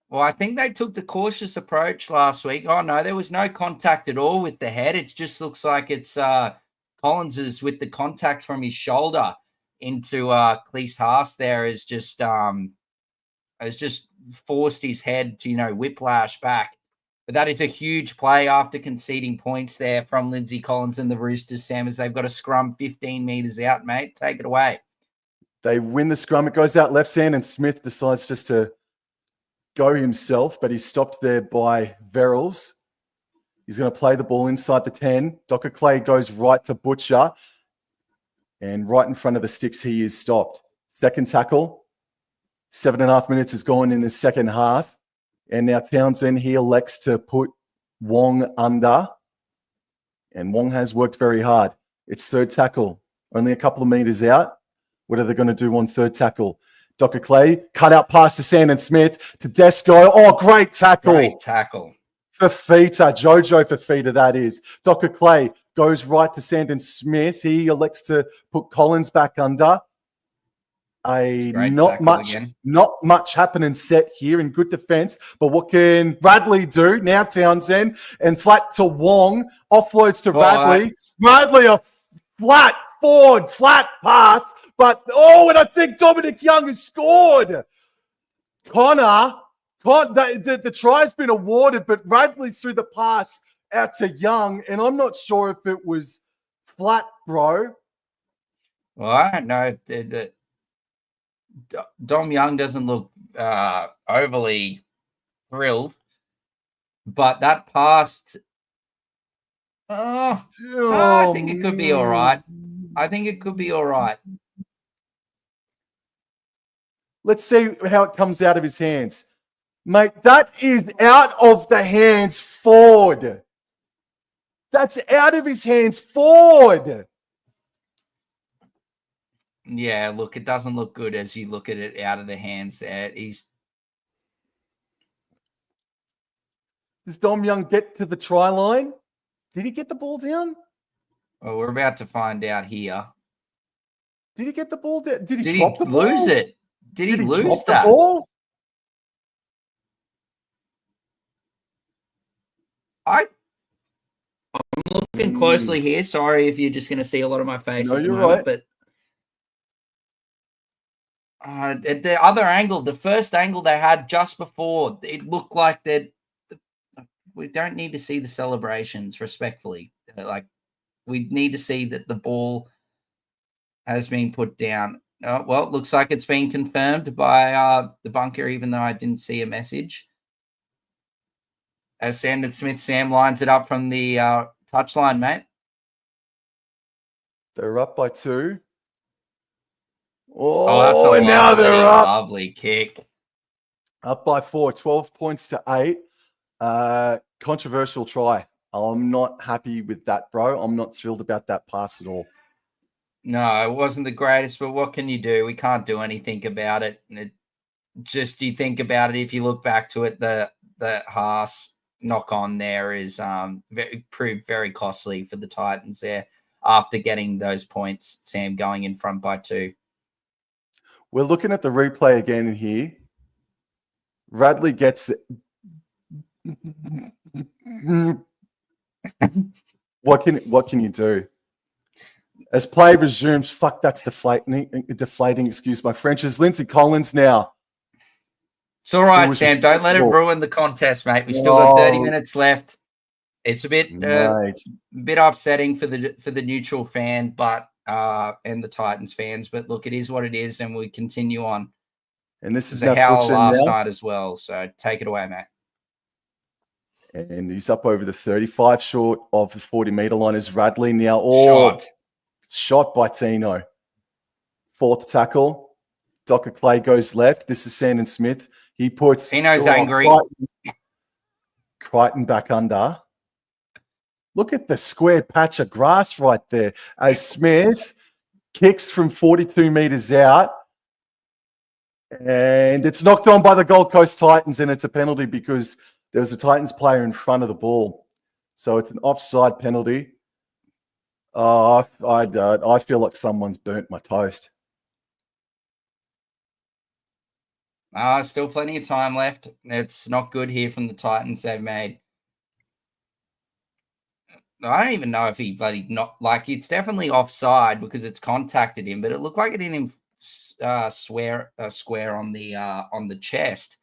Well, I think they took the cautious approach last week. Oh, no, there was no contact at all with the head. It just looks like it's Collins's with the contact from his shoulder into Cleese Haas there has just forced his head to, whiplash back. But that is a huge play after conceding points there from Lindsay Collins and the Roosters, Sam, as they've got a scrum 15 metres out, mate. Take it away. They win the scrum. It goes out left hand, and Smith decides just to go himself, but he's stopped there by Verrills. He's going to play the ball inside the 10. Docker Clay goes right to Butcher. And right in front of the sticks, he is stopped. Second tackle. 7.5 minutes is gone in the second half. And now Townsend, he elects to put Wong under. And Wong has worked very hard. It's third tackle. Only a couple of meters out. What are they going to do on third tackle? Docker Clay, cut out past to Sandon Smith to Desco. Oh, great tackle. Great tackle. Fafita, Jojo Fafita, that is. Docker Clay goes right to Sandon Smith. He elects to put Collins back under. Not much happening set here in good defense, but what can Bradley do? Now Townsend and flat to Wong, offloads to Bradley. Bradley a flat forward, flat pass, but and I think Dominic Young has scored. The try's been awarded, but Bradley threw the pass out to Young, and I'm not sure if it was flat, bro. Well, I don't know. Dom Young doesn't look overly thrilled, but that pass, I think it could be all right. Let's see how it comes out of his hands. Mate, that is out of the hands forward. That's out of his hands forward. Yeah, look, it doesn't look good as you look at it out of the hands there. Does Dom Young get to the try line? Did he get the ball down? Well, we're about to find out here. Did he get the ball down? Did he drop the ball? Lose it? Did he lose drop that? The ball? I'm looking closely here. Sorry if you're just going to see a lot of my face. No, you're right. But at the other angle, the first angle they had just before, it looked like that. We don't need to see the celebrations, respectfully. Like, we need to see that the ball has been put down. Well, it looks like it's been confirmed by the bunker, even though I didn't see a message. As Sandon Smith, Sam lines it up from the touchline, mate. They're up by 2. That's now they're up. Lovely kick. Up by 4, 12 points to 8. Controversial try. I'm not happy with that, bro. I'm not thrilled about that pass at all. No, it wasn't the greatest, but what can you do? We can't do anything about it. You think about it, if you look back to it, the Haas knock on there is proved very costly for the Titans there after getting those points, Sam, going in front by 2. We're looking at the replay again here. Radley gets it. What can you do? As play resumes, fuck, that's deflating, excuse my French, is Lindsay Collins now. It's all right, Sam. Don't let it ruin the contest, mate. We still got 30 minutes left. It's a bit upsetting for the neutral fan, but and the Titans fans. But look, it is what it is, and we continue on. And this is a howl last night as well. So take it away, mate. And he's up over the 35, short of the 40-meter line is Radley now. Shot by Tino. Fourth tackle. Docker Clay goes left. This is Sandon Smith. He puts Tino's angry. Crichton back under. Look at the square patch of grass right there. As Smith kicks from 42 meters out. And it's knocked on by the Gold Coast Titans, and it's a penalty because there was a Titans player in front of the ball. So it's an offside penalty. I feel like someone's burnt my toast. Still plenty of time left. It's not good here from the Titans. They've made. I don't even know if he bloody not like it's definitely offside because it's contacted him, but it looked like it didn't even square on the chest.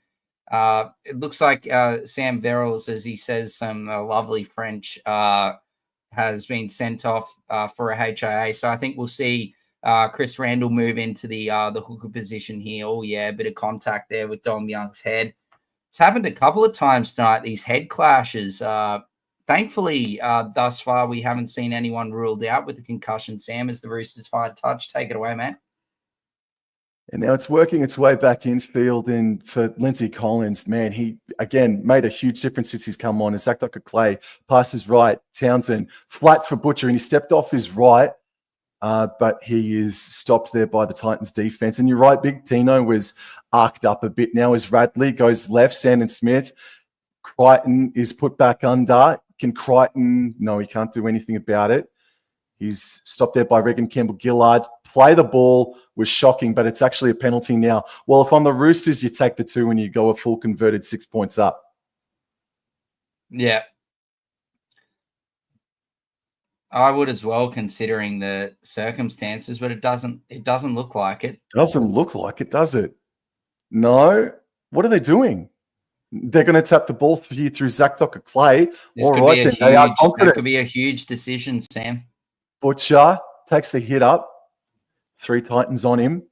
It looks like Sam Verrills, as he says some lovely French, has been sent off for a HIA. So I think we'll see Chris Randall move into the hooker position here. Oh, yeah, a bit of contact there with Dom Young's head. It's happened a couple of times tonight, these head clashes. Thankfully, thus far, we haven't seen anyone ruled out with a concussion. Sam, as the Roosters find touch, take it away, man. And now it's working its way back infield. And for Lindsay Collins, man, he, again, made a huge difference since he's come on. As Zach Docker Clay passes right, Townsend flat for Butcher, and he stepped off his right, but he is stopped there by the Titans defense. And you're right, Big Tino was arced up a bit now as Radley goes left, Sandon Smith. Crichton is put back under. Can Crichton? No, he can't do anything about it. He's stopped there by Regan Campbell-Gillard. Play the ball was shocking, but it's actually a penalty now. Well, if on the Roosters, you take the 2 and you go a full converted 6 points up. Yeah. I would as well, considering the circumstances, but it doesn't look like it. Doesn't look like it, does it? No. What are they doing? They're going to tap the ball through Zach Docker Clay. All right, then they are confident. That could be a huge decision, Sam. Butcher takes the hit up. 3 Titans on him.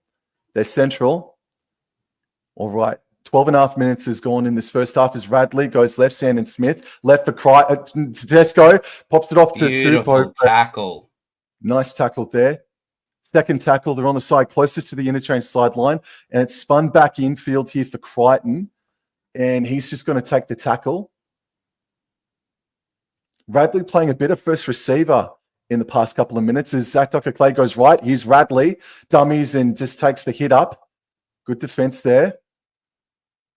They're central. All right. 12.5 minutes has gone in this first half as Radley goes left, Sandon Smith. Left for Tedesco. Pops it off to Beautiful tackle. Nice tackle there. Second tackle. They're on the side closest to the interchange sideline. And it's spun back infield here for Crichton. And he's just going to take the tackle. Radley playing a bit of first receiver in the past couple of minutes as Zach Docker Clay goes right. Here's Radley. Dummies and just takes the hit up. Good defense there.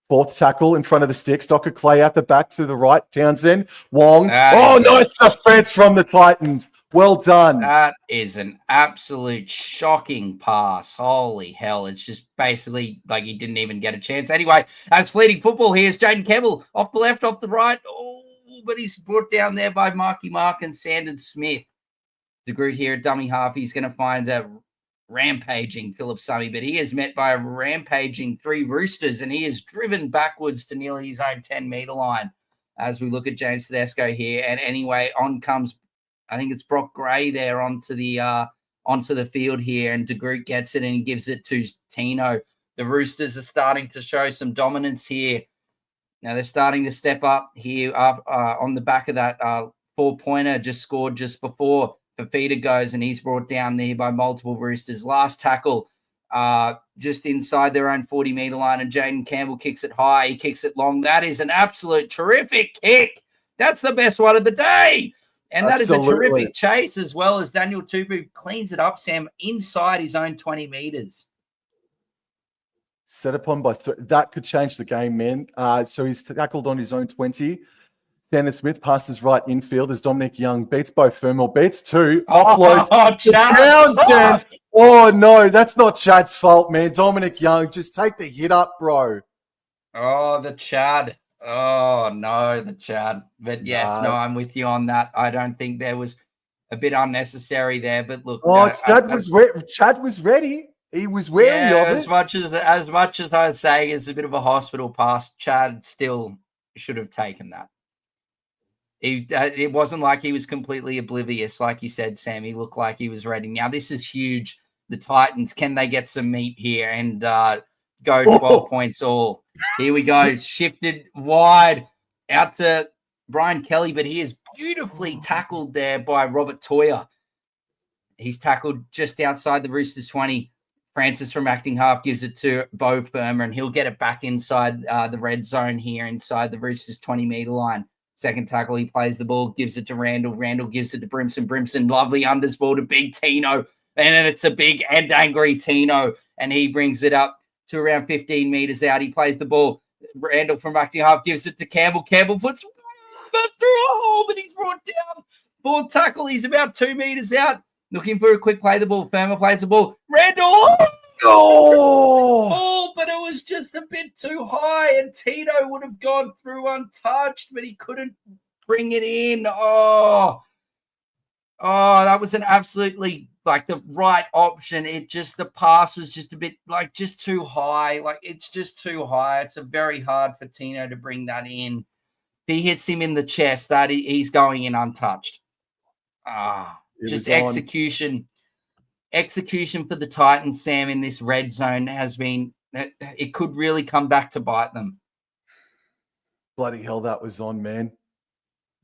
Fourth tackle in front of the sticks. Docker Clay out the back to the right. Townsend. Wong. Nice defense from the Titans. Well done. That is an absolute shocking pass. Holy hell. It's just basically like he didn't even get a chance. Anyway, as fleeting football, here's Jaden Campbell off the left, off the right. Oh, but he's brought down there by Marky Mark and Sandon Smith. The Groot here at dummy half. He's going to find a rampaging Philip Summy, but he is met by a rampaging 3 Roosters, and he is driven backwards to nearly his own 10-meter line as we look at James Tedesco here. And anyway, on comes, I think it's Brock Gray there onto the field here, and De Groot gets it and he gives it to Tino. The Roosters are starting to show some dominance here. Now they're starting to step up here on the back of that 4-pointer just scored just before Fafita goes, and he's brought down there by multiple Roosters. Last tackle just inside their own 40-meter line, and Jaden Campbell kicks it high. He kicks it long. That is an absolute terrific kick. That's the best one of the day. And that is a terrific chase, as well as Daniel Tupu cleans it up, Sam, inside his own 20 meters. Set upon by that could change the game, man. So he's tackled on his own 20. Sandon Smith passes right infield as Dominic Young beats Bo Fermor, beats 2, offloads to Townsend. Oh, no, that's not Chad's fault, man. Dominic Young, just take the hit up, bro. Oh, the Chad. Oh, no, the Chad. But yes, no, I'm with you on that. I don't think there was a bit unnecessary there. But look, Chad was ready. He was wary of it. As much as I was saying it's a bit of a hospital pass, Chad still should have taken that. It wasn't like he was completely oblivious, like you said, Sam. He looked like he was ready. Now this is huge. The Titans, can they get some meat here and go 12 points all? Here we go. Shifted wide out to Brian Kelly, but he is beautifully tackled there by Robert Toyer. He's tackled just outside the Roosters 20. Francis from acting half gives it to Bo Firmer, and he'll get it back inside the red zone here, inside the Roosters 20-meter line. Second tackle, he plays the ball, gives it to Randall. Randall gives it to Brimson. Brimson, lovely unders ball to Big Tino. And then it's a big and angry Tino, and he brings it up to around 15 meters out. He plays the ball. Randall from acting half gives it to Campbell. Campbell puts that through a hole, but he's brought down. Fourth tackle, he's about 2 meters out. Looking for a quick play the ball. Firmer plays the ball. Randall! Oh, but it was just a bit too high, and Tino would have gone through untouched, but he couldn't bring it in. Oh, that was an absolutely the right option. The pass was just a bit just too high. It's just too high. It's very hard for Tino to bring that in. If he hits him in the chest, that he's going in untouched. Just execution. Execution for the Titans, Sam, in this red zone has been, it could really come back to bite them. Bloody hell, that was on, man.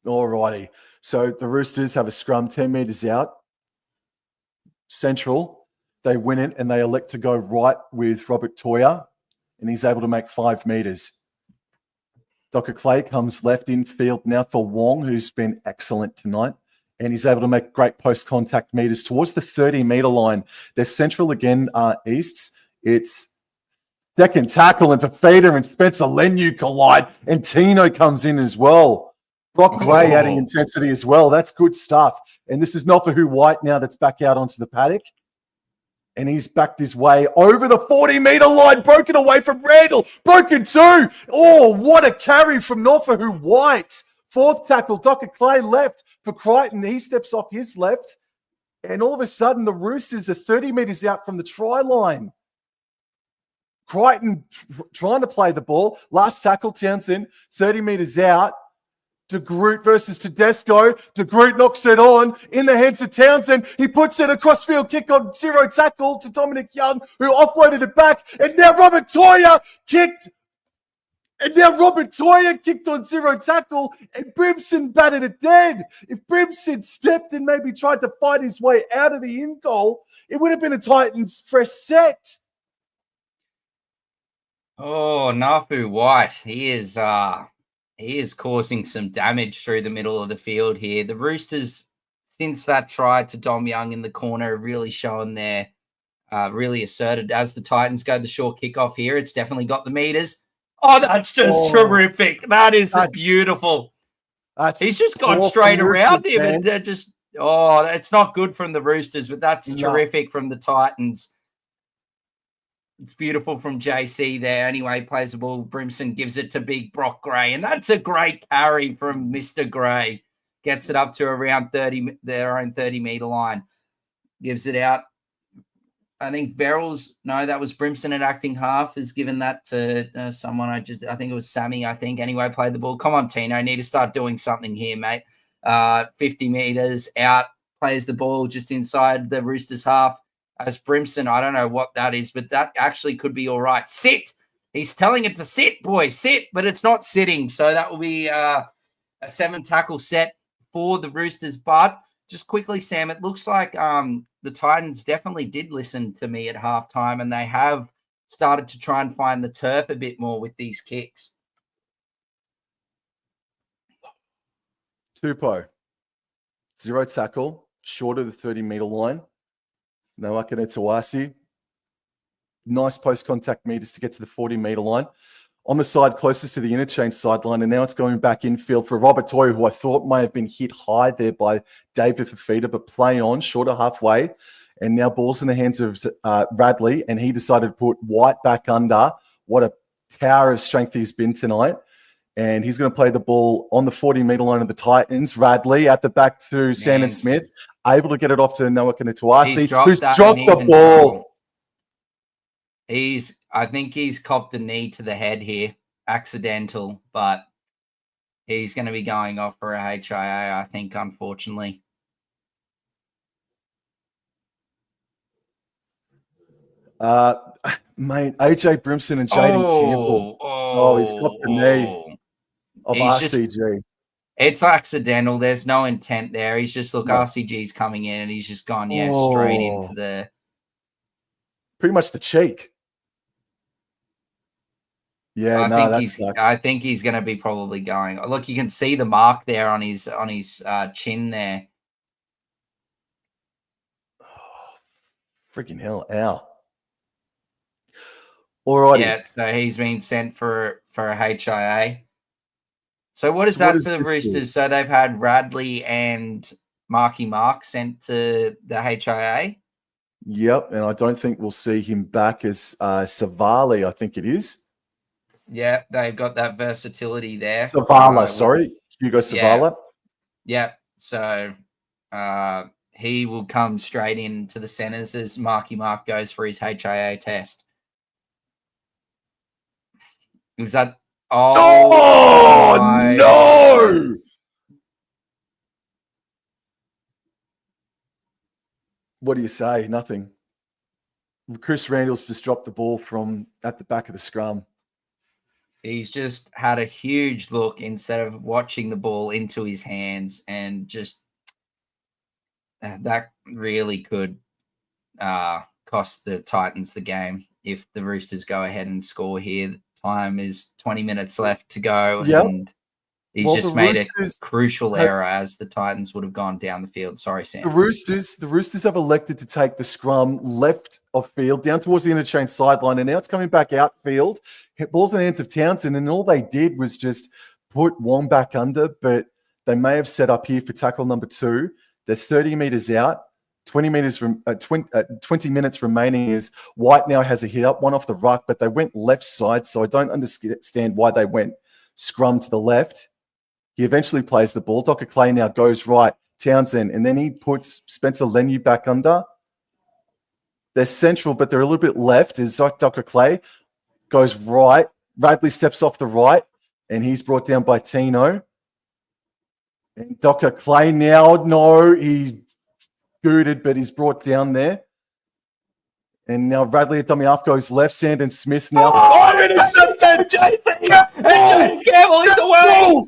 All righty. So the Roosters have a scrum 10 meters out. Central. They win it, and they elect to go right with Robert Toyer, and he's able to make 5 meters. Dr. Clay comes left in field now for Wong, who's been excellent tonight. And he's able to make great post-contact meters towards the 30-meter line. They're central again, Easts. It's second tackle, and Fafita and Spencer Lenu collide, and Tino comes in as well. Brock Gray adding intensity as well. That's good stuff. And this is Nofahu White now that's back out onto the paddock. And he's backed his way over the 40-meter line, broken away from Randall. Broken too. Oh, what a carry from Nofahu White. Fourth tackle, Dr. Clay left for Crichton. He steps off his left. And all of a sudden, the Roosters are 30 meters out from the try line. Crichton trying to play the ball. Last tackle, Townsend, 30 meters out. De Groot versus Tedesco. De Groot knocks it on in the hands of Townsend. He puts it a crossfield kick on 0 tackle to Dominic Young, who offloaded it back. And now Robert Toyer kicked on 0 tackle, and Brimson batted it dead. If Brimson stepped and maybe tried to fight his way out of the in goal, it would have been a Titans fresh set. Oh, Nafu White, he is causing some damage through the middle of the field here. The Roosters, since that try to Dom Young in the corner, really showing their really asserted as the Titans go the short kickoff here. It's definitely got the meters. Oh, that's just terrific. That is beautiful. He's just gone straight around him, and they're just, it's not good from the Roosters, but that's terrific from the Titans. It's beautiful from JC there. Anyway, plays the ball. Brimson gives it to big Brock Gray, and that's a great carry from Mr. Gray. Gets it up to around their own 30-meter line. Gives it out. I think that was Brimson at acting half, has given that to someone. I think it was Sammy, Anyway, played the ball. Come on, Tino. Need to start doing something here, mate. 50 meters out. Plays the ball just inside the Roosters half. As Brimson, I don't know what that is, but that actually could be all right. Sit. He's telling it to sit, boy, sit, but it's not sitting. So that will be a 7-tackle set for the Roosters. But just quickly, Sam, it looks like the Titans definitely did listen to me at halftime, and they have started to try and find the turf a bit more with these kicks. Tupou. 0 tackle, short of the 30-meter line. No Akane Tawasi. Nice post-contact meters to get to the 40-meter line. On the side closest to the interchange sideline, and now it's going back infield for Robert Toyer, who I thought may have been hit high there by David Fafita, but play on, shorter halfway. And now ball's in the hands of Radley, and he decided to put White back under. What a tower of strength he's been tonight. And he's going to play the ball on the 40-meter line of the Titans. Radley at the back to Sandon Smith. able to get it off to Noah Kanatuasi, who's that dropped and he's the in ball. trouble. I think he's copped a knee to the head here, accidental, but he's going to be going off for a HIA, I think, unfortunately. Mate, AJ Brimson and Jaden Campbell. Oh, he's got the knee of RCG. It's accidental. There's no intent there. He's just, RCG's coming in and he's just gone, straight into the... Pretty much the cheek. Yeah, I think he's going to be probably going. Look, you can see the mark there on his chin there. Oh, freaking hell, ow. Alrighty. Yeah, so he's been sent for a HIA. So what is that for the Roosters? So they've had Radley and Marky Mark sent to the HIA? Yep, and I don't think we'll see him back as Savali, I think it is. Yeah, they've got that versatility there. Savala, sorry. Hugo Savala. Yeah. So he will come straight into the centres as Marky Mark goes for his HIA test. Was that... Oh no! What do you say? Nothing. Chris Randall's just dropped the ball from at the back of the scrum. He's just had a huge look instead of watching the ball into his hands, and just that really could cost the Titans the game if the Roosters go ahead and score here. The time is 20 minutes left to go, and he's just made a crucial error as the Titans would have gone down the field. Sorry, Sam. The Roosters have elected to take the scrum left of field down towards the interchange sideline, and now it's coming back outfield. Ball's in the hands of Townsend, and all they did was just put Wong back under, but they may have set up here for tackle number 2. They're 30 meters out. 20 minutes remaining is White now has a hit up, one off the ruck, but they went left side, so I don't understand why they went scrum to the left. He eventually plays the ball. Docker Clay now goes right, Townsend, and then he puts Spencer Lenu back under. They're central, but they're a little bit left as Docker Clay goes right. Radley steps off the right, and he's brought down by Tino. And Docker Clay now, no, he booted, but he's brought down there. And now Radley at dummy up goes left. Sandon Smith now. Intercepted! Jason! And Jaden Campbell is away!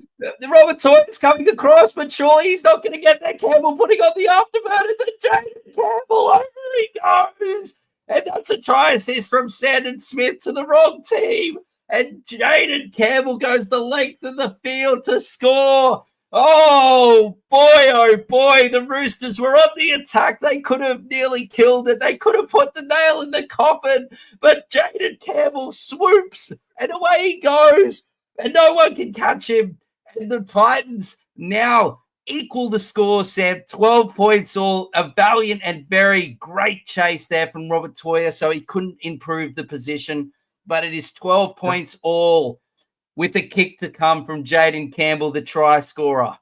Robert Toy's coming across, but surely he's not going to get that. Campbell putting on the afterburner to Jaden Campbell. Over he goes! And that's a try assist from Sandon Smith to the wrong team. And Jaden Campbell goes the length of the field to score. Oh boy, the Roosters were on the attack. They could have nearly killed it. They could have put the nail in the coffin, but Jaden Campbell swoops and away he goes, and no one can catch him. And the Titans now equal the score, Sam. 12 points all. A valiant and very great chase there from Robert Toya, so he couldn't improve the position, but it is 12 points all, with a kick to come from Jaden Campbell, the try scorer.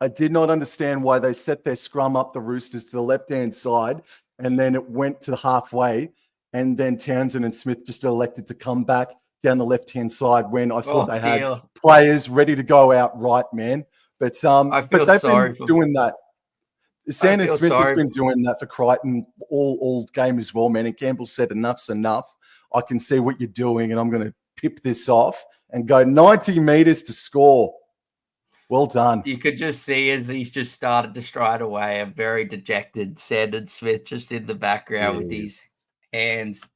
I did not understand why they set their scrum up, the Roosters, to the left-hand side, and then it went to the halfway, and then Townsend and Smith just elected to come back down the left-hand side when I thought they had players ready to go out right, man. But they've been doing that. Sandon Smith has been doing that for Crichton all game as well, man. And Campbell said, enough's enough. I can see what you're doing, and I'm going to pip this off and go 90 meters to score. Well done. You could just see as he's just started to stride away, a very dejected Sandon Smith just in the background with his hands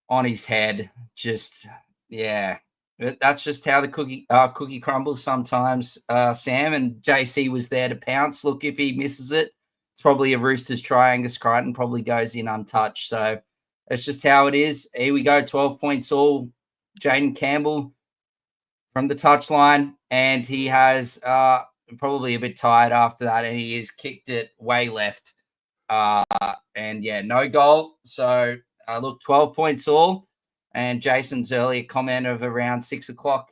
on his head. Just, yeah. That's just how the cookie crumbles sometimes, Sam. And JC was there to pounce. Look, if he misses it, it's probably a Roosters try. Angus Crichton probably goes in untouched. So that's just how it is. Here we go, 12 points all. Jaden Campbell from the touchline, and he has probably a bit tired after that, and he has kicked it way left. And yeah, no goal. So look, 12 points all. And Jason's earlier comment of around 6 o'clock,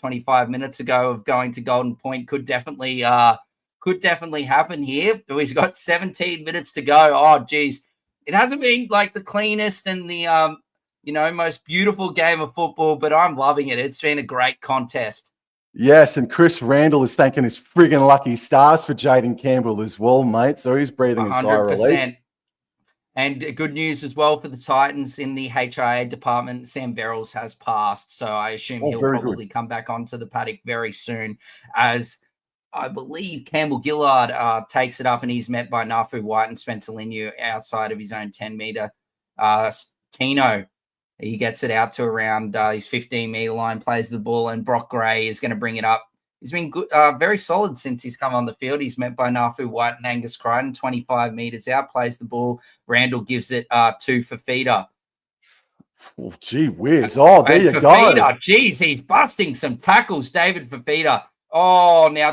25 minutes ago, of going to Golden Point could definitely could definitely happen here. He's got 17 minutes to go. Oh, geez. It hasn't been like the cleanest and the, most beautiful game of football, but I'm loving it. It's been a great contest. Yes, and Chris Randall is thanking his friggin' lucky stars for Jaden Campbell as well, mate. So he's breathing a sigh of relief. And good news as well for the Titans in the HIA department. Sam Verrills has passed, so I assume he'll probably come back onto the paddock very soon, as I believe Campbell Gillard takes it up, and he's met by Nafu White and Spencer Linu outside of his own 10-meter. Tino, he gets it out to around his 15-meter line, plays the ball, and Brock Gray is going to bring it up. He's been good, very solid since he's come on the field. He's met by Nafu White and Angus Crichton, 25 meters out, plays the ball. Randall gives it to Fafita. Oh, gee whiz. Oh, there you go. Geez, he's busting some tackles, David Fafita. Oh, now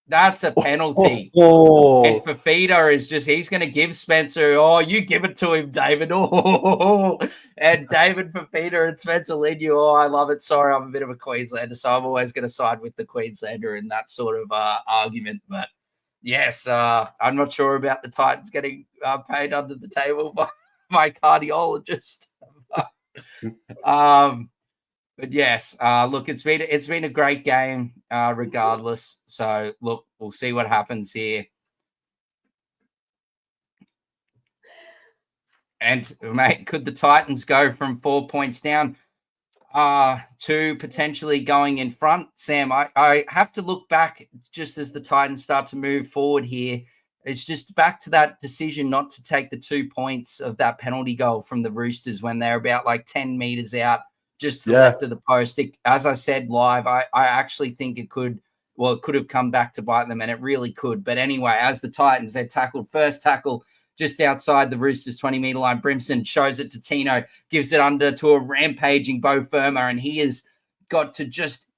that's a penalty. And Fafita is he's going to give Spencer, you give it to him, David. And David Fafita and Spencer Linu, I love it. Sorry, I'm a bit of a Queenslander, so I'm always going to side with the Queenslander in that sort of argument. But yes, I'm not sure about the Titans getting paid under the table by my cardiologist. But yes, look, it's been a great game, regardless. So look, we'll see what happens here. And mate, could the Titans go from 4 points down to potentially going in front? Sam, I have to look back just as the Titans start to move forward here. It's just back to that decision not to take the 2 points of that penalty goal from the Roosters when they're about like 10 meters out, just to the left of the post. As I said live, I actually think it could have come back to bite them, and it really could. But anyway, as the Titans, they tackled, first tackle just outside the Roosters' 20-meter line. Brimson shows it to Tino, gives it under to a rampaging Bo Firma, and he has got to just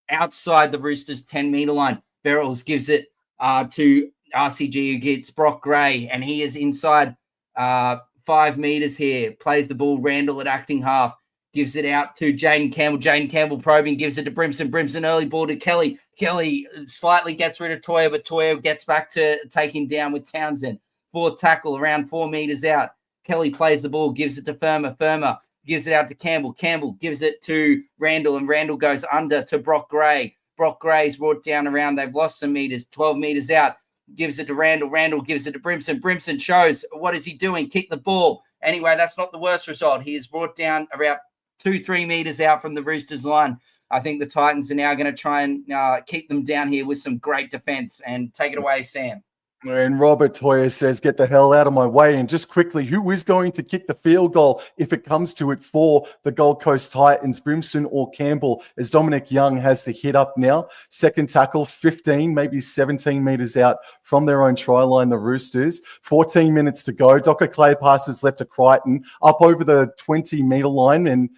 outside the Roosters' 10-meter line. Verrills gives it to RCG, who gets Brock Gray, and he is inside 5 meters here, plays the ball. Randall at acting half, gives it out to Jaden Campbell. Jaden Campbell probing, gives it to Brimson. Brimson early ball to Kelly. Kelly slightly gets rid of Toya, but Toya gets back to take him down with Townsend. Fourth tackle around 4 meters out. Kelly plays the ball, gives it to Firma. Firma gives it out to Campbell. Campbell gives it to Randall, and Randall goes under to Brock Gray. Brock Gray's brought down around. They've lost some meters, 12 meters out. Gives it to Randall. Randall gives it to Brimson. Brimson shows, what is he doing? Kick the ball. Anyway, that's not the worst result. He is brought down around 2-3 meters out from the Roosters line. I think the Titans are now going to try and keep them down here with some great defense. And take it away, Sam. And Robert Toya says, get the hell out of my way. And just quickly, who is going to kick the field goal if it comes to it for the Gold Coast Titans, Brimson or Campbell, as Dominic Young has the hit up now. Second tackle, 15, maybe 17 meters out from their own try line, the Roosters. 14 minutes to go. Docker Clay passes left to Crichton, up over the 20-meter line, and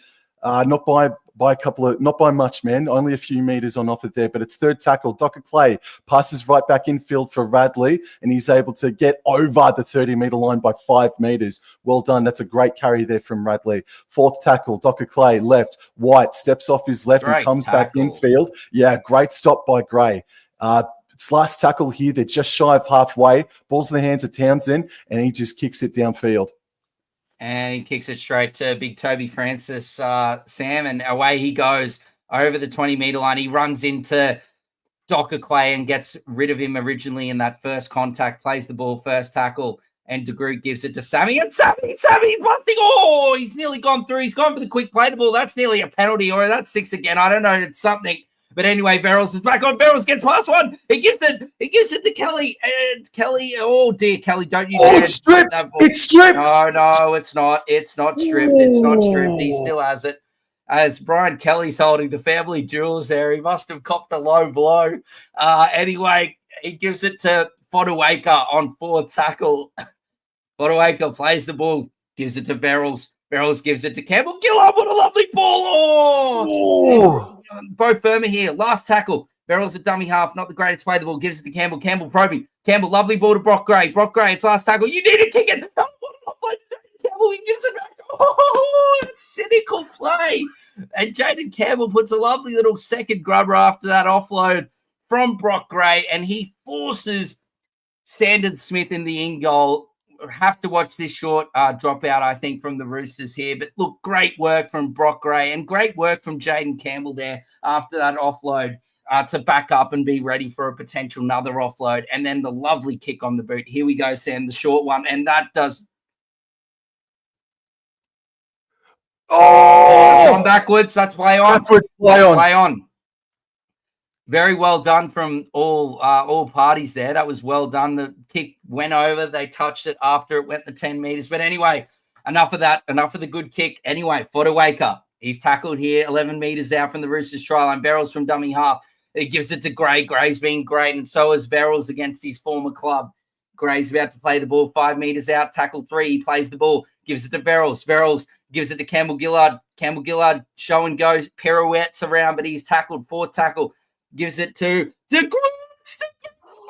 not by much, man. Only a few meters on off it there, but it's third tackle. Docker Clay passes right back infield for Radley, and he's able to get over the 30-meter line by 5 meters. Well done. That's a great carry there from Radley. Fourth tackle, Docker Clay left. White steps off his left and comes back infield. Yeah, great stop by Gray. It's last tackle here. They're just shy of halfway. Ball's in the hands of Townsend, and he just kicks it downfield. And he kicks it straight to Big Toby Francis, Sam, and away he goes over the 20-meter line. He runs into Docker Clay and gets rid of him originally in that first contact, plays the ball, first tackle, and DeGroot gives it to Sammy. And Sammy busting. Oh, he's nearly gone through. He's gone for the quick play the ball. That's nearly a penalty, or that's 6 again. I don't know. It's something. But anyway, Verrills is back on. Verrills gets past one. He gives it to Kelly. And Kelly, oh dear, Kelly, don't you dare. It's stripped. It's stripped. No, it's not. It's not stripped. It's not stripped. He still has it. As Brian Kelly's holding the family jewels there. He must have copped a low blow. Anyway, he gives it to Fodawaker on fourth tackle. Fodawaker plays the ball, gives it to Verrills. Verrills gives it to Campbell. Gillard, what a lovely ball. Oh! Bo Firma here. Last tackle. Verrills a dummy half. Not the greatest play. The ball gives it to Campbell. Campbell probing. Campbell, lovely ball to Brock Gray. Brock Gray, it's last tackle. You need to kick it. Oh, what a Campbell, he gives it back. Oh, that's cynical play. And Jaden Campbell puts a lovely little second grubber after that offload from Brock Gray, and he forces Sandon Smith in the in goal. Have to watch this short dropout, I think, from the Roosters here. But look, great work from Brock Gray and great work from Jaden Campbell there after that offload to back up and be ready for a potential another offload. And then the lovely kick on the boot. Here we go, Sam, the short one. And that does... Oh! Gone backwards. That's play on. Backwards, play on. Play on. Very well done from all parties there. That was well done. The kick went over. They touched it after it went the 10 meters. But anyway, enough of that. Enough of the good kick. Anyway, Fodawaker. He's tackled here 11 meters out from the Roosters try line. Verrills from dummy half. He gives it to Gray. Gray's been great, and so is Verrills against his former club. Gray's about to play the ball 5 meters out. Tackle 3. He plays the ball. Gives it to Verrills. Verrills gives it to Campbell Gillard. Campbell Gillard show and goes. Pirouettes around, but he's tackled. 4th tackle. Gives it to DeGroot.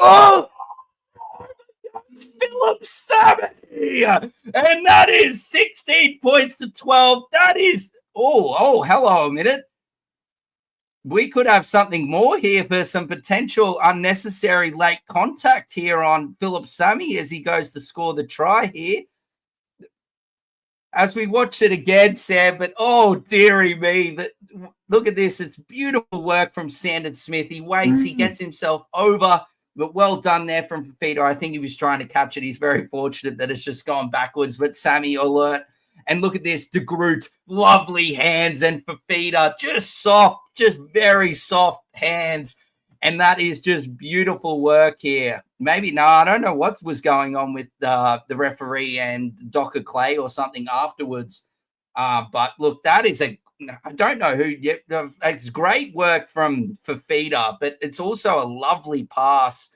Oh! Philip Sammy. And that is 16 points to 12. That is, hello a minute. We could have something more here for some potential unnecessary late contact here on Philip Sammy as he goes to score the try here. As we watch it again, Sam, but oh, dearie me. Look at this. It's beautiful work from Sandon Smith. He waits. He gets himself over, but well done there from Fafita. I think he was trying to catch it. He's very fortunate that it's just gone backwards, but Sammy alert. And look at this, DeGroot, lovely hands, and Fafita, just soft, just very soft hands. And that is just beautiful work here. Maybe, I don't know what was going on with the referee and Docker Clay or something afterwards. But look, that is I don't know who yet. It's great work from Fafita, but it's also a lovely pass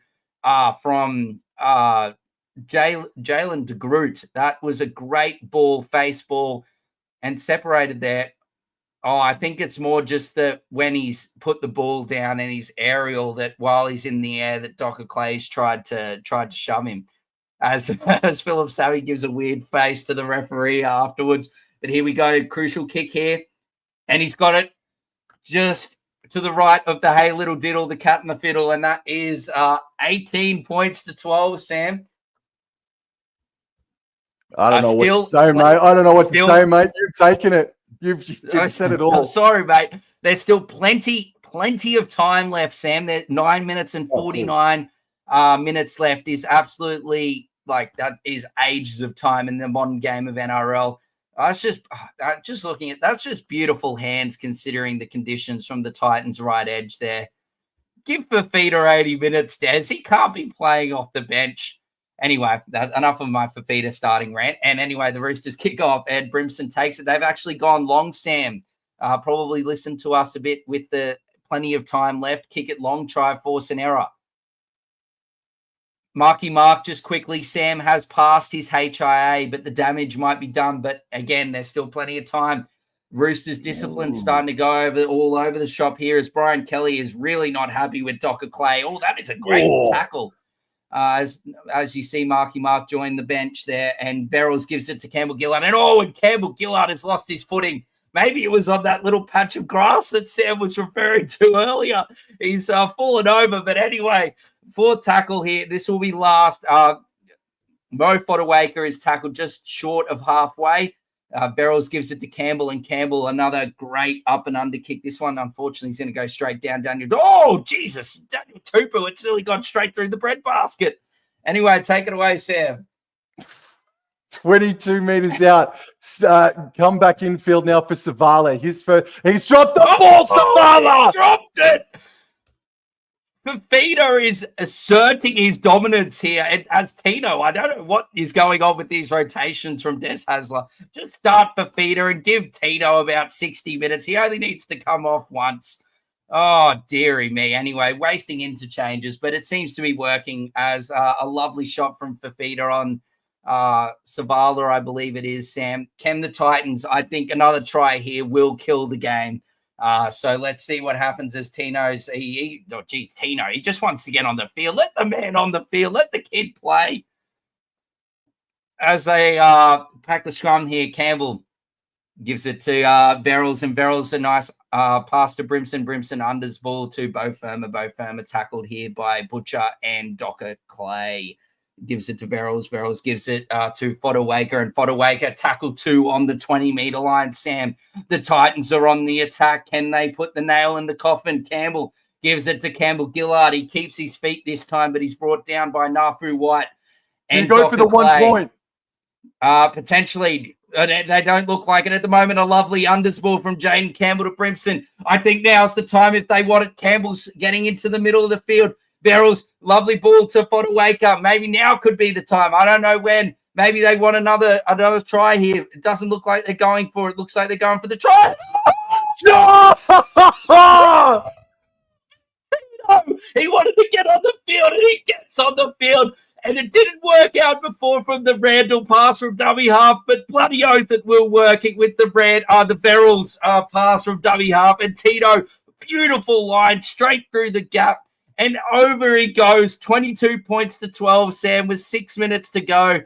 from Jalen DeGroot. That was a great ball, face ball, and separated there. Oh, I think it's more just that when he's put the ball down and he's aerial, that while he's in the air, that Docker Clay's tried to shove him. As Philip Savvy gives a weird face to the referee afterwards. But here we go, crucial kick here, and he's got it just to the right of the hey little diddle, the cat and the fiddle, and that is 18 points to 12. Sam. I don't know what to say, mate. I don't know what to say, mate. You've taken it. You've said it all. I'm sorry, mate. There's still plenty of time left, Sam. There's 9 minutes and 49 minutes left. Is absolutely that is ages of time in the modern game of NRL. I was just looking at that's just beautiful hands considering the conditions from the Titans' right edge there. Give Fafita 80 minutes, Des. He can't be playing off the bench. Anyway, enough of my Fafita starting rant. And anyway, the Roosters kick off. Ed Brimson takes it. They've actually gone long, Sam. Probably listened to us a bit with the plenty of time left. Kick it long, try, force an error. Marky Mark just quickly. Sam has passed his HIA, but the damage might be done. But again, there's still plenty of time. Roosters discipline starting to go all over the shop here as Brian Kelly is really not happy with Docker Clay. Oh, that is a great tackle. As you see, Marky Mark join the bench there, and Verrills gives it to Campbell Gillard. And Campbell Gillard has lost his footing. Maybe it was on that little patch of grass that Sam was referring to earlier. He's fallen over. But anyway, 4th tackle here. This will be last. Mo Fodawaker is tackled just short of halfway. Verrills gives it to Campbell, and Campbell, another great up and under kick. This one, unfortunately, is going to go straight down Daniel. Oh, Jesus. Daniel Tupou, it's really gone straight through the breadbasket. Anyway, take it away, Sam. 22 meters out. Come back infield now for Savala. He's dropped the ball, Savala! He's dropped it! Fafita is asserting his dominance here. And as Tino, I don't know what is going on with these rotations from Des Hasler. Just start Fafita and give Tino about 60 minutes. He only needs to come off once. Oh, dearie me. Anyway, wasting interchanges, but it seems to be working as a lovely shot from Fafita on Savala, I believe it is, Sam. Can the Titans, I think another try here will kill the game. So let's see what happens as Tino's. Tino, he just wants to get on the field. Let the man on the field. Let the kid play. As they pack the scrum here, Campbell Gives it to Verrills, and Verrills a nice pass to Brimson. Brimson unders ball to Bo Firma. Bo Firma tackled here by Butcher and Docker Clay. Gives it to Verrills. Verrills gives it to Fodawaker, and Fodawaker tackle 2 on the 20-meter line. Sam, the Titans are on the attack. Can they put the nail in the coffin? Campbell gives it to Campbell Gillard. He keeps his feet this time, but he's brought down by Nafu White. And you go Docker for the Clay. 1 point? Potentially. They don't look like it at the moment. A lovely unders ball from Jaden Campbell to Brimson. I think now's the time if they want it. Campbell's getting into the middle of the field. Verrills, lovely ball to Fodawaker. Maybe now could be the time. I don't know when. Maybe they want another try here. It doesn't look like they're going for it. Looks like they're going for the try. He wanted to get on the field, and he gets on the field. And it didn't work out before from the Randall pass from dummy half, but bloody oath it will work with the Verrills pass from dummy half. And Tito, beautiful line straight through the gap. And over he goes, 22 points to 12, Sam, with 6 minutes to go.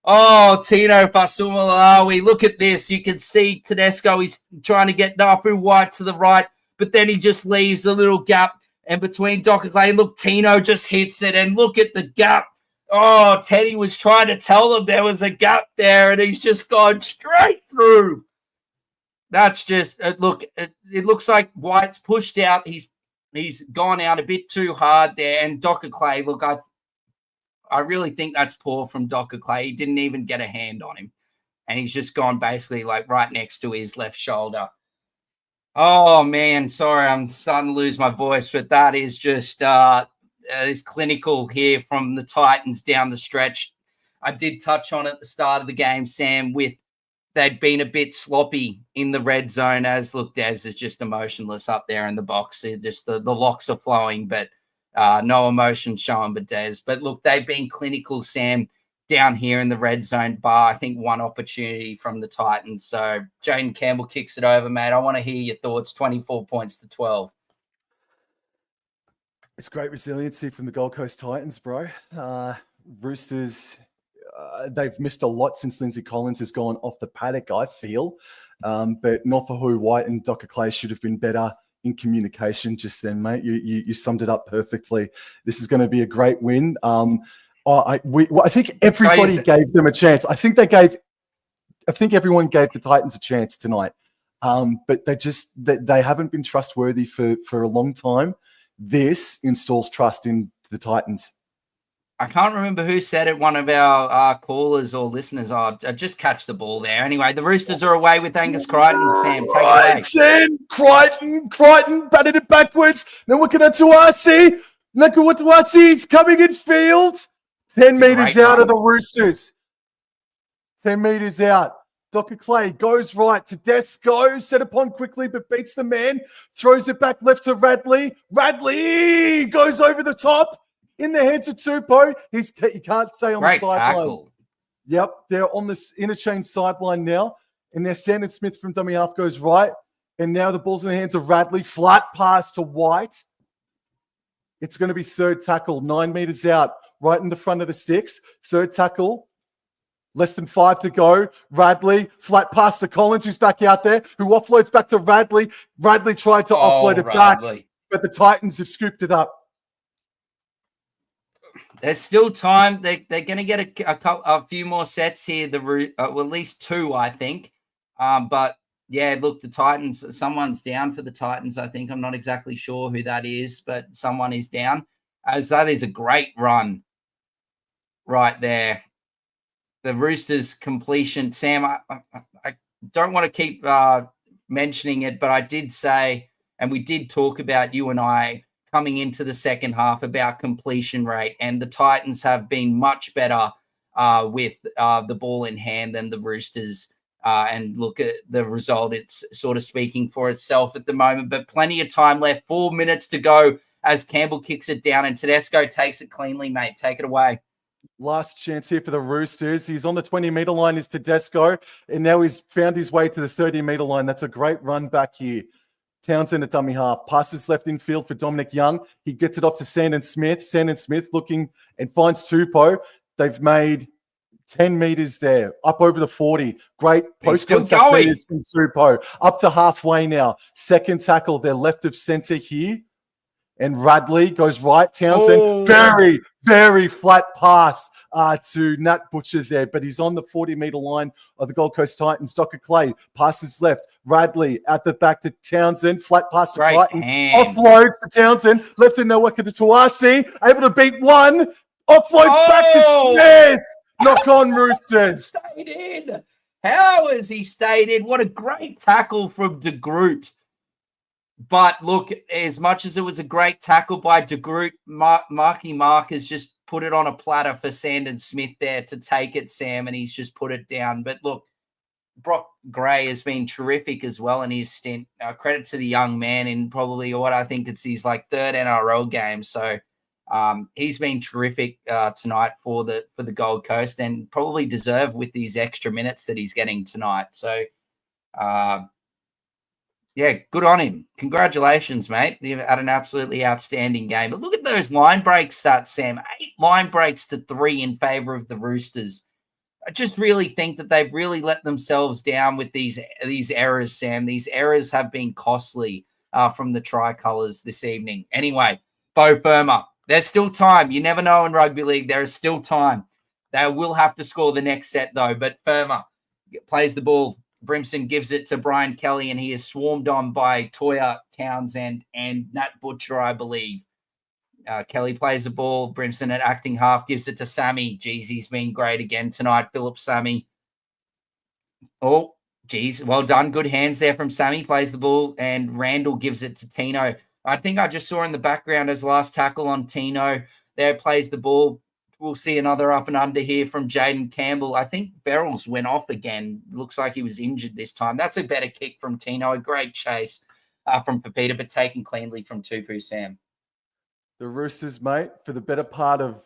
Oh, Tino Fasumalawi, look at this. You can see Tedesco, he's trying to get Nafu White to the right, but then he just leaves a little gap. And between Docker Clay, look, Tino just hits it, and look at the gap. Oh, Teddy was trying to tell them there was a gap there, and he's just gone straight through. That's just look. It looks like White's pushed out. He's gone out a bit too hard there, and Docker Clay. Look, I really think that's poor from Docker Clay. He didn't even get a hand on him, and he's just gone basically like right next to his left shoulder. Oh man, sorry, I'm starting to lose my voice, but that is just. Is clinical here from the Titans down the stretch. I did touch on at the start of the game, Sam, with they'd been a bit sloppy in the red zone, as look, Des is just emotionless up there in the box. Just the locks are flowing, but no emotion shown but Des. But look, they've been clinical, Sam, down here in the red zone, bar I think one opportunity from the Titans. So Jaden Campbell kicks it over, mate. I want to hear your thoughts. 24 points to 12. It's great resiliency from the Gold Coast Titans, bro. Roosters, they've missed a lot since Lindsay Collins has gone off the paddock, I feel. But Nafu White and Docker Clay should have been better in communication just then, mate. You summed it up perfectly. This is going to be a great win. I think everybody gave them a chance. I think everyone gave the Titans a chance tonight. But they haven't been trustworthy for a long time. This installs trust into the Titans. I can't remember who said it. One of our callers or listeners. I just catch the ball there. Anyway, the Roosters are away with Angus Crichton. Sam, take it away. Sam, Crichton batted it backwards. Then look at that Tuasi. Look at what Tuasi's coming in field. 10 meters out of the Roosters. 10 meters out. Docker Clay goes right to Desco, set upon quickly, but beats the man, throws it back left to Radley. Radley goes over the top in the hands of Tupou. You can't say on the sideline. Yep, they're on this interchange sideline now. And now Sandon Smith from dummy half goes right. And now the ball's in the hands of Radley. Flat pass to White. It's going to be third tackle, 9 meters out, right in the front of the sticks. Third tackle. Less than 5 to go. Radley, flat pass to Collins, who's back out there, who offloads back to Radley. Radley tried to offload it back, but the Titans have scooped it up. There's still time. They're going to get a few more sets here, at least 2, I think. But, yeah, look, the Titans, someone's down for the Titans, I think. I'm not exactly sure who that is, but someone is down, as that is a great run right there. The Roosters completion, Sam, I don't want to keep mentioning it, but I did say, and we did talk about, you and I, coming into the second half about completion rate, and the Titans have been much better with the ball in hand than the Roosters. And look at the result. It's sort of speaking for itself at the moment, but plenty of time left. 4 minutes to go as Campbell kicks it down, and Tedesco takes it cleanly, mate. Take it away. Last chance here for the Roosters. He's on the 20-meter line, is Tedesco, and now he's found his way to the 30-meter line. That's a great run back here. Townsend at dummy half. Passes left in field for Dominic Young. He gets it off to Sandon Smith. Sandon Smith looking and finds Tupou. They've made 10 meters there, up over the 40. Great post-contact going. meters from Tupou. Up to halfway now. Second tackle, they're left of center here. And Radley goes right. Townsend, very, very flat pass to Nat Butcher there, but he's on the 40-meter line of the Gold Coast Titans. Docker Clay passes left. Radley at the back to Townsend. Flat pass to Crichton. Offloads to Townsend. Left in no worker to Tuasi. Able to beat one. Offloads back to Smith. Knock on, Roosters. Stayed in. How has he stayed in? What a great tackle from De Groot. But look, as much as it was a great tackle by De Groot, Marky Mark has just put it on a platter for Sandon Smith there to take it, Sam, and he's just put it down. But look, Brock Gray has been terrific as well in his stint. Credit to the young man in probably what I think it's his third NRL game. So he's been terrific tonight for the Gold Coast, and probably deserved with these extra minutes that he's getting tonight. So yeah, good on him. Congratulations, mate. You've had an absolutely outstanding game. But look at those line break stats, Sam. 8 line breaks to 3 in favor of the Roosters. I just really think that they've really let themselves down with these errors, Sam. These errors have been costly from the Tricolours this evening. Anyway, Beau Fermor. There's still time. You never know in rugby league. There is still time. They will have to score the next set, though. But Fermor plays the ball. Brimson gives it to Brian Kelly, and he is swarmed on by Toya, Townsend, and Nat Butcher, I believe. Kelly plays the ball. Brimson at acting half gives it to Sammy. Jeez, he's been great again tonight. Philip Sammy. Oh, geez. Well done. Good hands there from Sammy. Plays the ball, and Randall gives it to Tino. I think I just saw in the background as last tackle on Tino. There plays the ball. We'll see another up and under here from Jaden Campbell. I think Beryl's went off again. Looks like he was injured this time. That's a better kick from Tino. A great chase from Fafita, but taken cleanly from Tupou, Sam. The Roosters, mate, for the better part of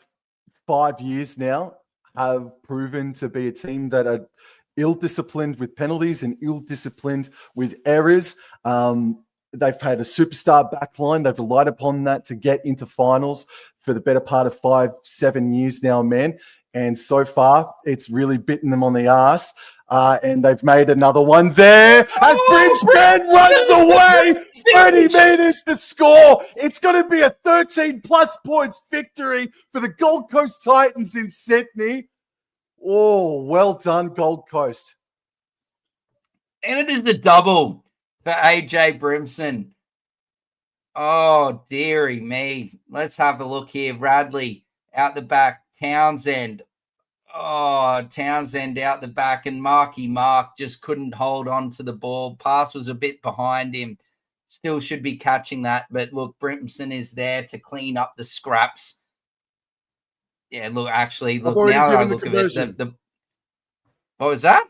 5 years now, have proven to be a team that are ill-disciplined with penalties and ill-disciplined with errors. They've had a superstar backline. They've relied upon that to get into finals for the better part of 5-7 years now, man. And so far, it's really bitten them on the ass. And they've made another one there as Brimson runs away 30 meters to score. It's going to be a 13-plus points victory for the Gold Coast Titans in Sydney. Oh, well done, Gold Coast. And it is a double for AJ Brimson. Oh, dearie me. Let's have a look here. Radley out the back. Townsend. Oh, Townsend out the back. And Marky Mark just couldn't hold on to the ball. Pass was a bit behind him. Still should be catching that. But look, Brimson is there to clean up the scraps. Yeah, look, actually, look, now that I look at it, what was that?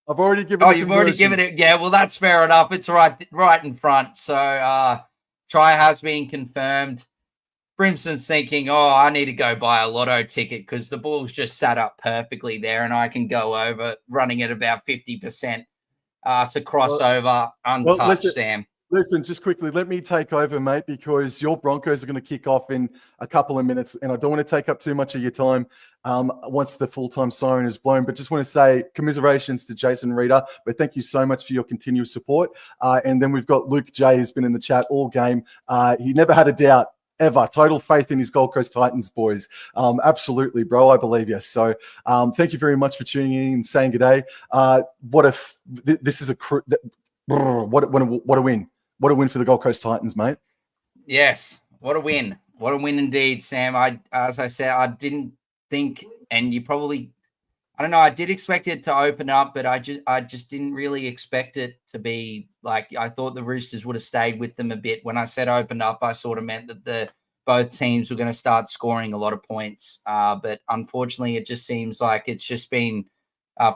I've already given it. Oh, you've already given it. Yeah, well, that's fair enough. It's right in front. So, try has been confirmed. Brimson's thinking, I need to go buy a lotto ticket because the ball's just sat up perfectly there and I can go over running at about 50% to cross over untouched, Sam. Listen, just quickly, let me take over, mate, because your Broncos are going to kick off in a couple of minutes, and I don't want to take up too much of your time once the full-time siren is blown, but just want to say commiserations to Jason Reeder, but thank you so much for your continuous support. And then we've got Luke J, who's been in the chat all game. He never had a doubt, ever. Total faith in his Gold Coast Titans, boys. Absolutely, bro. I believe you. So thank you very much for tuning in and saying good day. What if this is what a win. What a win for the Gold Coast Titans, mate. Yes, what a win. What a win indeed, Sam. As I said, I didn't think, and you probably, I don't know, I did expect it to open up, but I just didn't really expect it to be like, I thought the Roosters would have stayed with them a bit. When I said open up, I sort of meant that both teams were going to start scoring a lot of points. But unfortunately, it just seems like it's just been,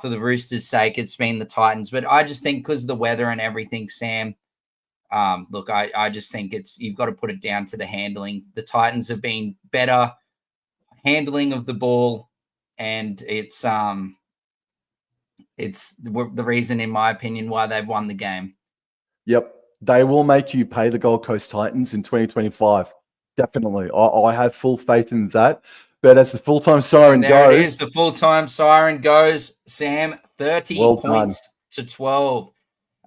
for the Roosters' sake, it's been the Titans. But I just think because of the weather and everything, Sam, look, I just think you've got to put it down to the handling. The Titans have been better handling of the ball, and it's the reason, in my opinion, why they've won the game. Yep. They will make you pay the Gold Coast Titans in 2025. Definitely. I have full faith in that. But as the full-time siren And there it is. goes, The full-time siren goes, Sam, 30 well points done. to 12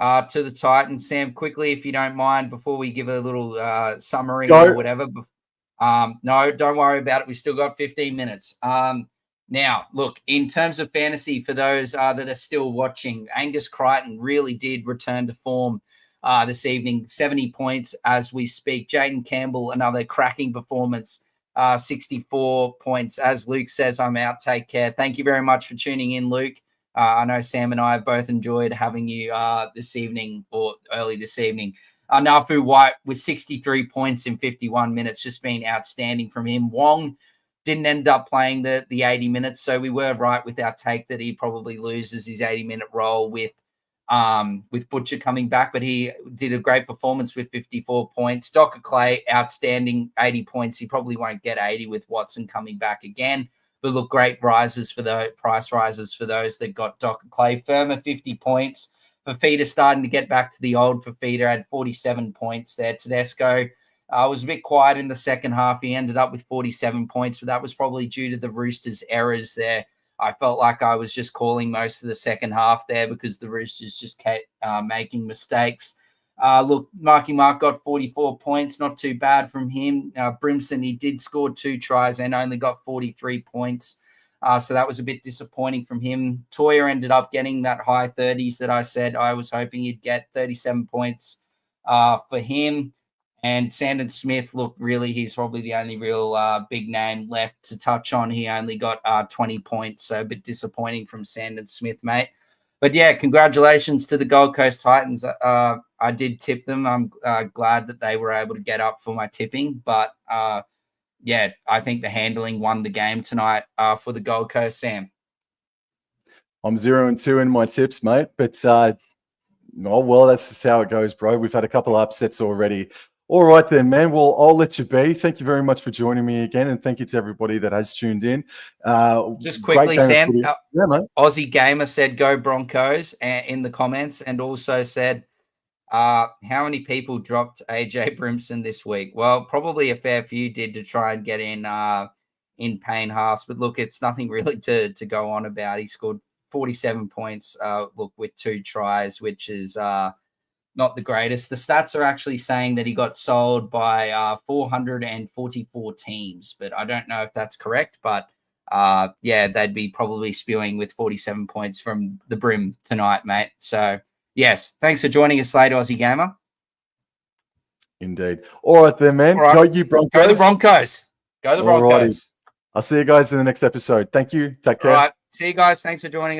to the Titans. Sam, quickly, if you don't mind, before we give a little summary Go. or whatever. No, don't worry about it. We still got 15 minutes. Now, look, in terms of fantasy, for those that are still watching, Angus Crichton really did return to form this evening. 70 points as we speak. Jaden Campbell, another cracking performance. 64 points. As Luke says, I'm out. Take care. Thank you very much for tuning in, Luke. I know Sam and I have both enjoyed having you this evening or early this evening. Nafu White with 63 points in 51 minutes, just been outstanding from him. Wong didn't end up playing the 80 minutes, so we were right with our take that he probably loses his 80-minute role with Butcher coming back, but he did a great performance with 54 points. Docker Clay, outstanding, 80 points. He probably won't get 80 with Watson coming back again. But look, great rises for the price rises for those that got Docker Clay. Firma, 50 points. Fafita starting to get back to the old Fafita, had 47 points there. Tedesco was a bit quiet in the second half. He ended up with 47 points, but that was probably due to the Roosters' errors there. I felt like I was just calling most of the second half there because the Roosters just kept making mistakes. Look, Marky Mark got 44 points, not too bad from him. Brimson, he did score 2 tries and only got 43 points. So that was a bit disappointing from him. Toyer ended up getting that high 30s that I said I was hoping he'd get, 37 points for him. And Sandon Smith, look, really, he's probably the only real big name left to touch on. He only got 20 points, so a bit disappointing from Sandon Smith, mate. But yeah, congratulations to the Gold Coast Titans. I did tip them. I'm glad that they were able to get up for my tipping. But yeah, I think the handling won the game tonight for the Gold Coast, Sam. I'm 0-2 in my tips, mate. But oh well, that's just how it goes, bro. We've had a couple of upsets already. All right then, man. Well, I'll let you be. Thank you very much for joining me again, and thank you to everybody that has tuned in. Just quickly, Sam, yeah, mate. Aussie Gamer said go Broncos in the comments, and also said how many people dropped AJ Brimson this week? Well, probably a fair few did to try and get in Payne Haas. But look, it's nothing really to go on about. He scored 47 points, look, with 2 tries, which is not the greatest. The stats are actually saying that he got sold by 444 teams, but I don't know if that's correct. But yeah, they'd be probably spewing with 47 points from the Brim tonight, mate. So yes, thanks for joining us later, Aussie Gamer. Indeed. All right then, man. Right. Go you Broncos. Go the Broncos. Go the Broncos. Alrighty. I'll see you guys in the next episode. Thank you. Take care. All right. See you guys. Thanks for joining us.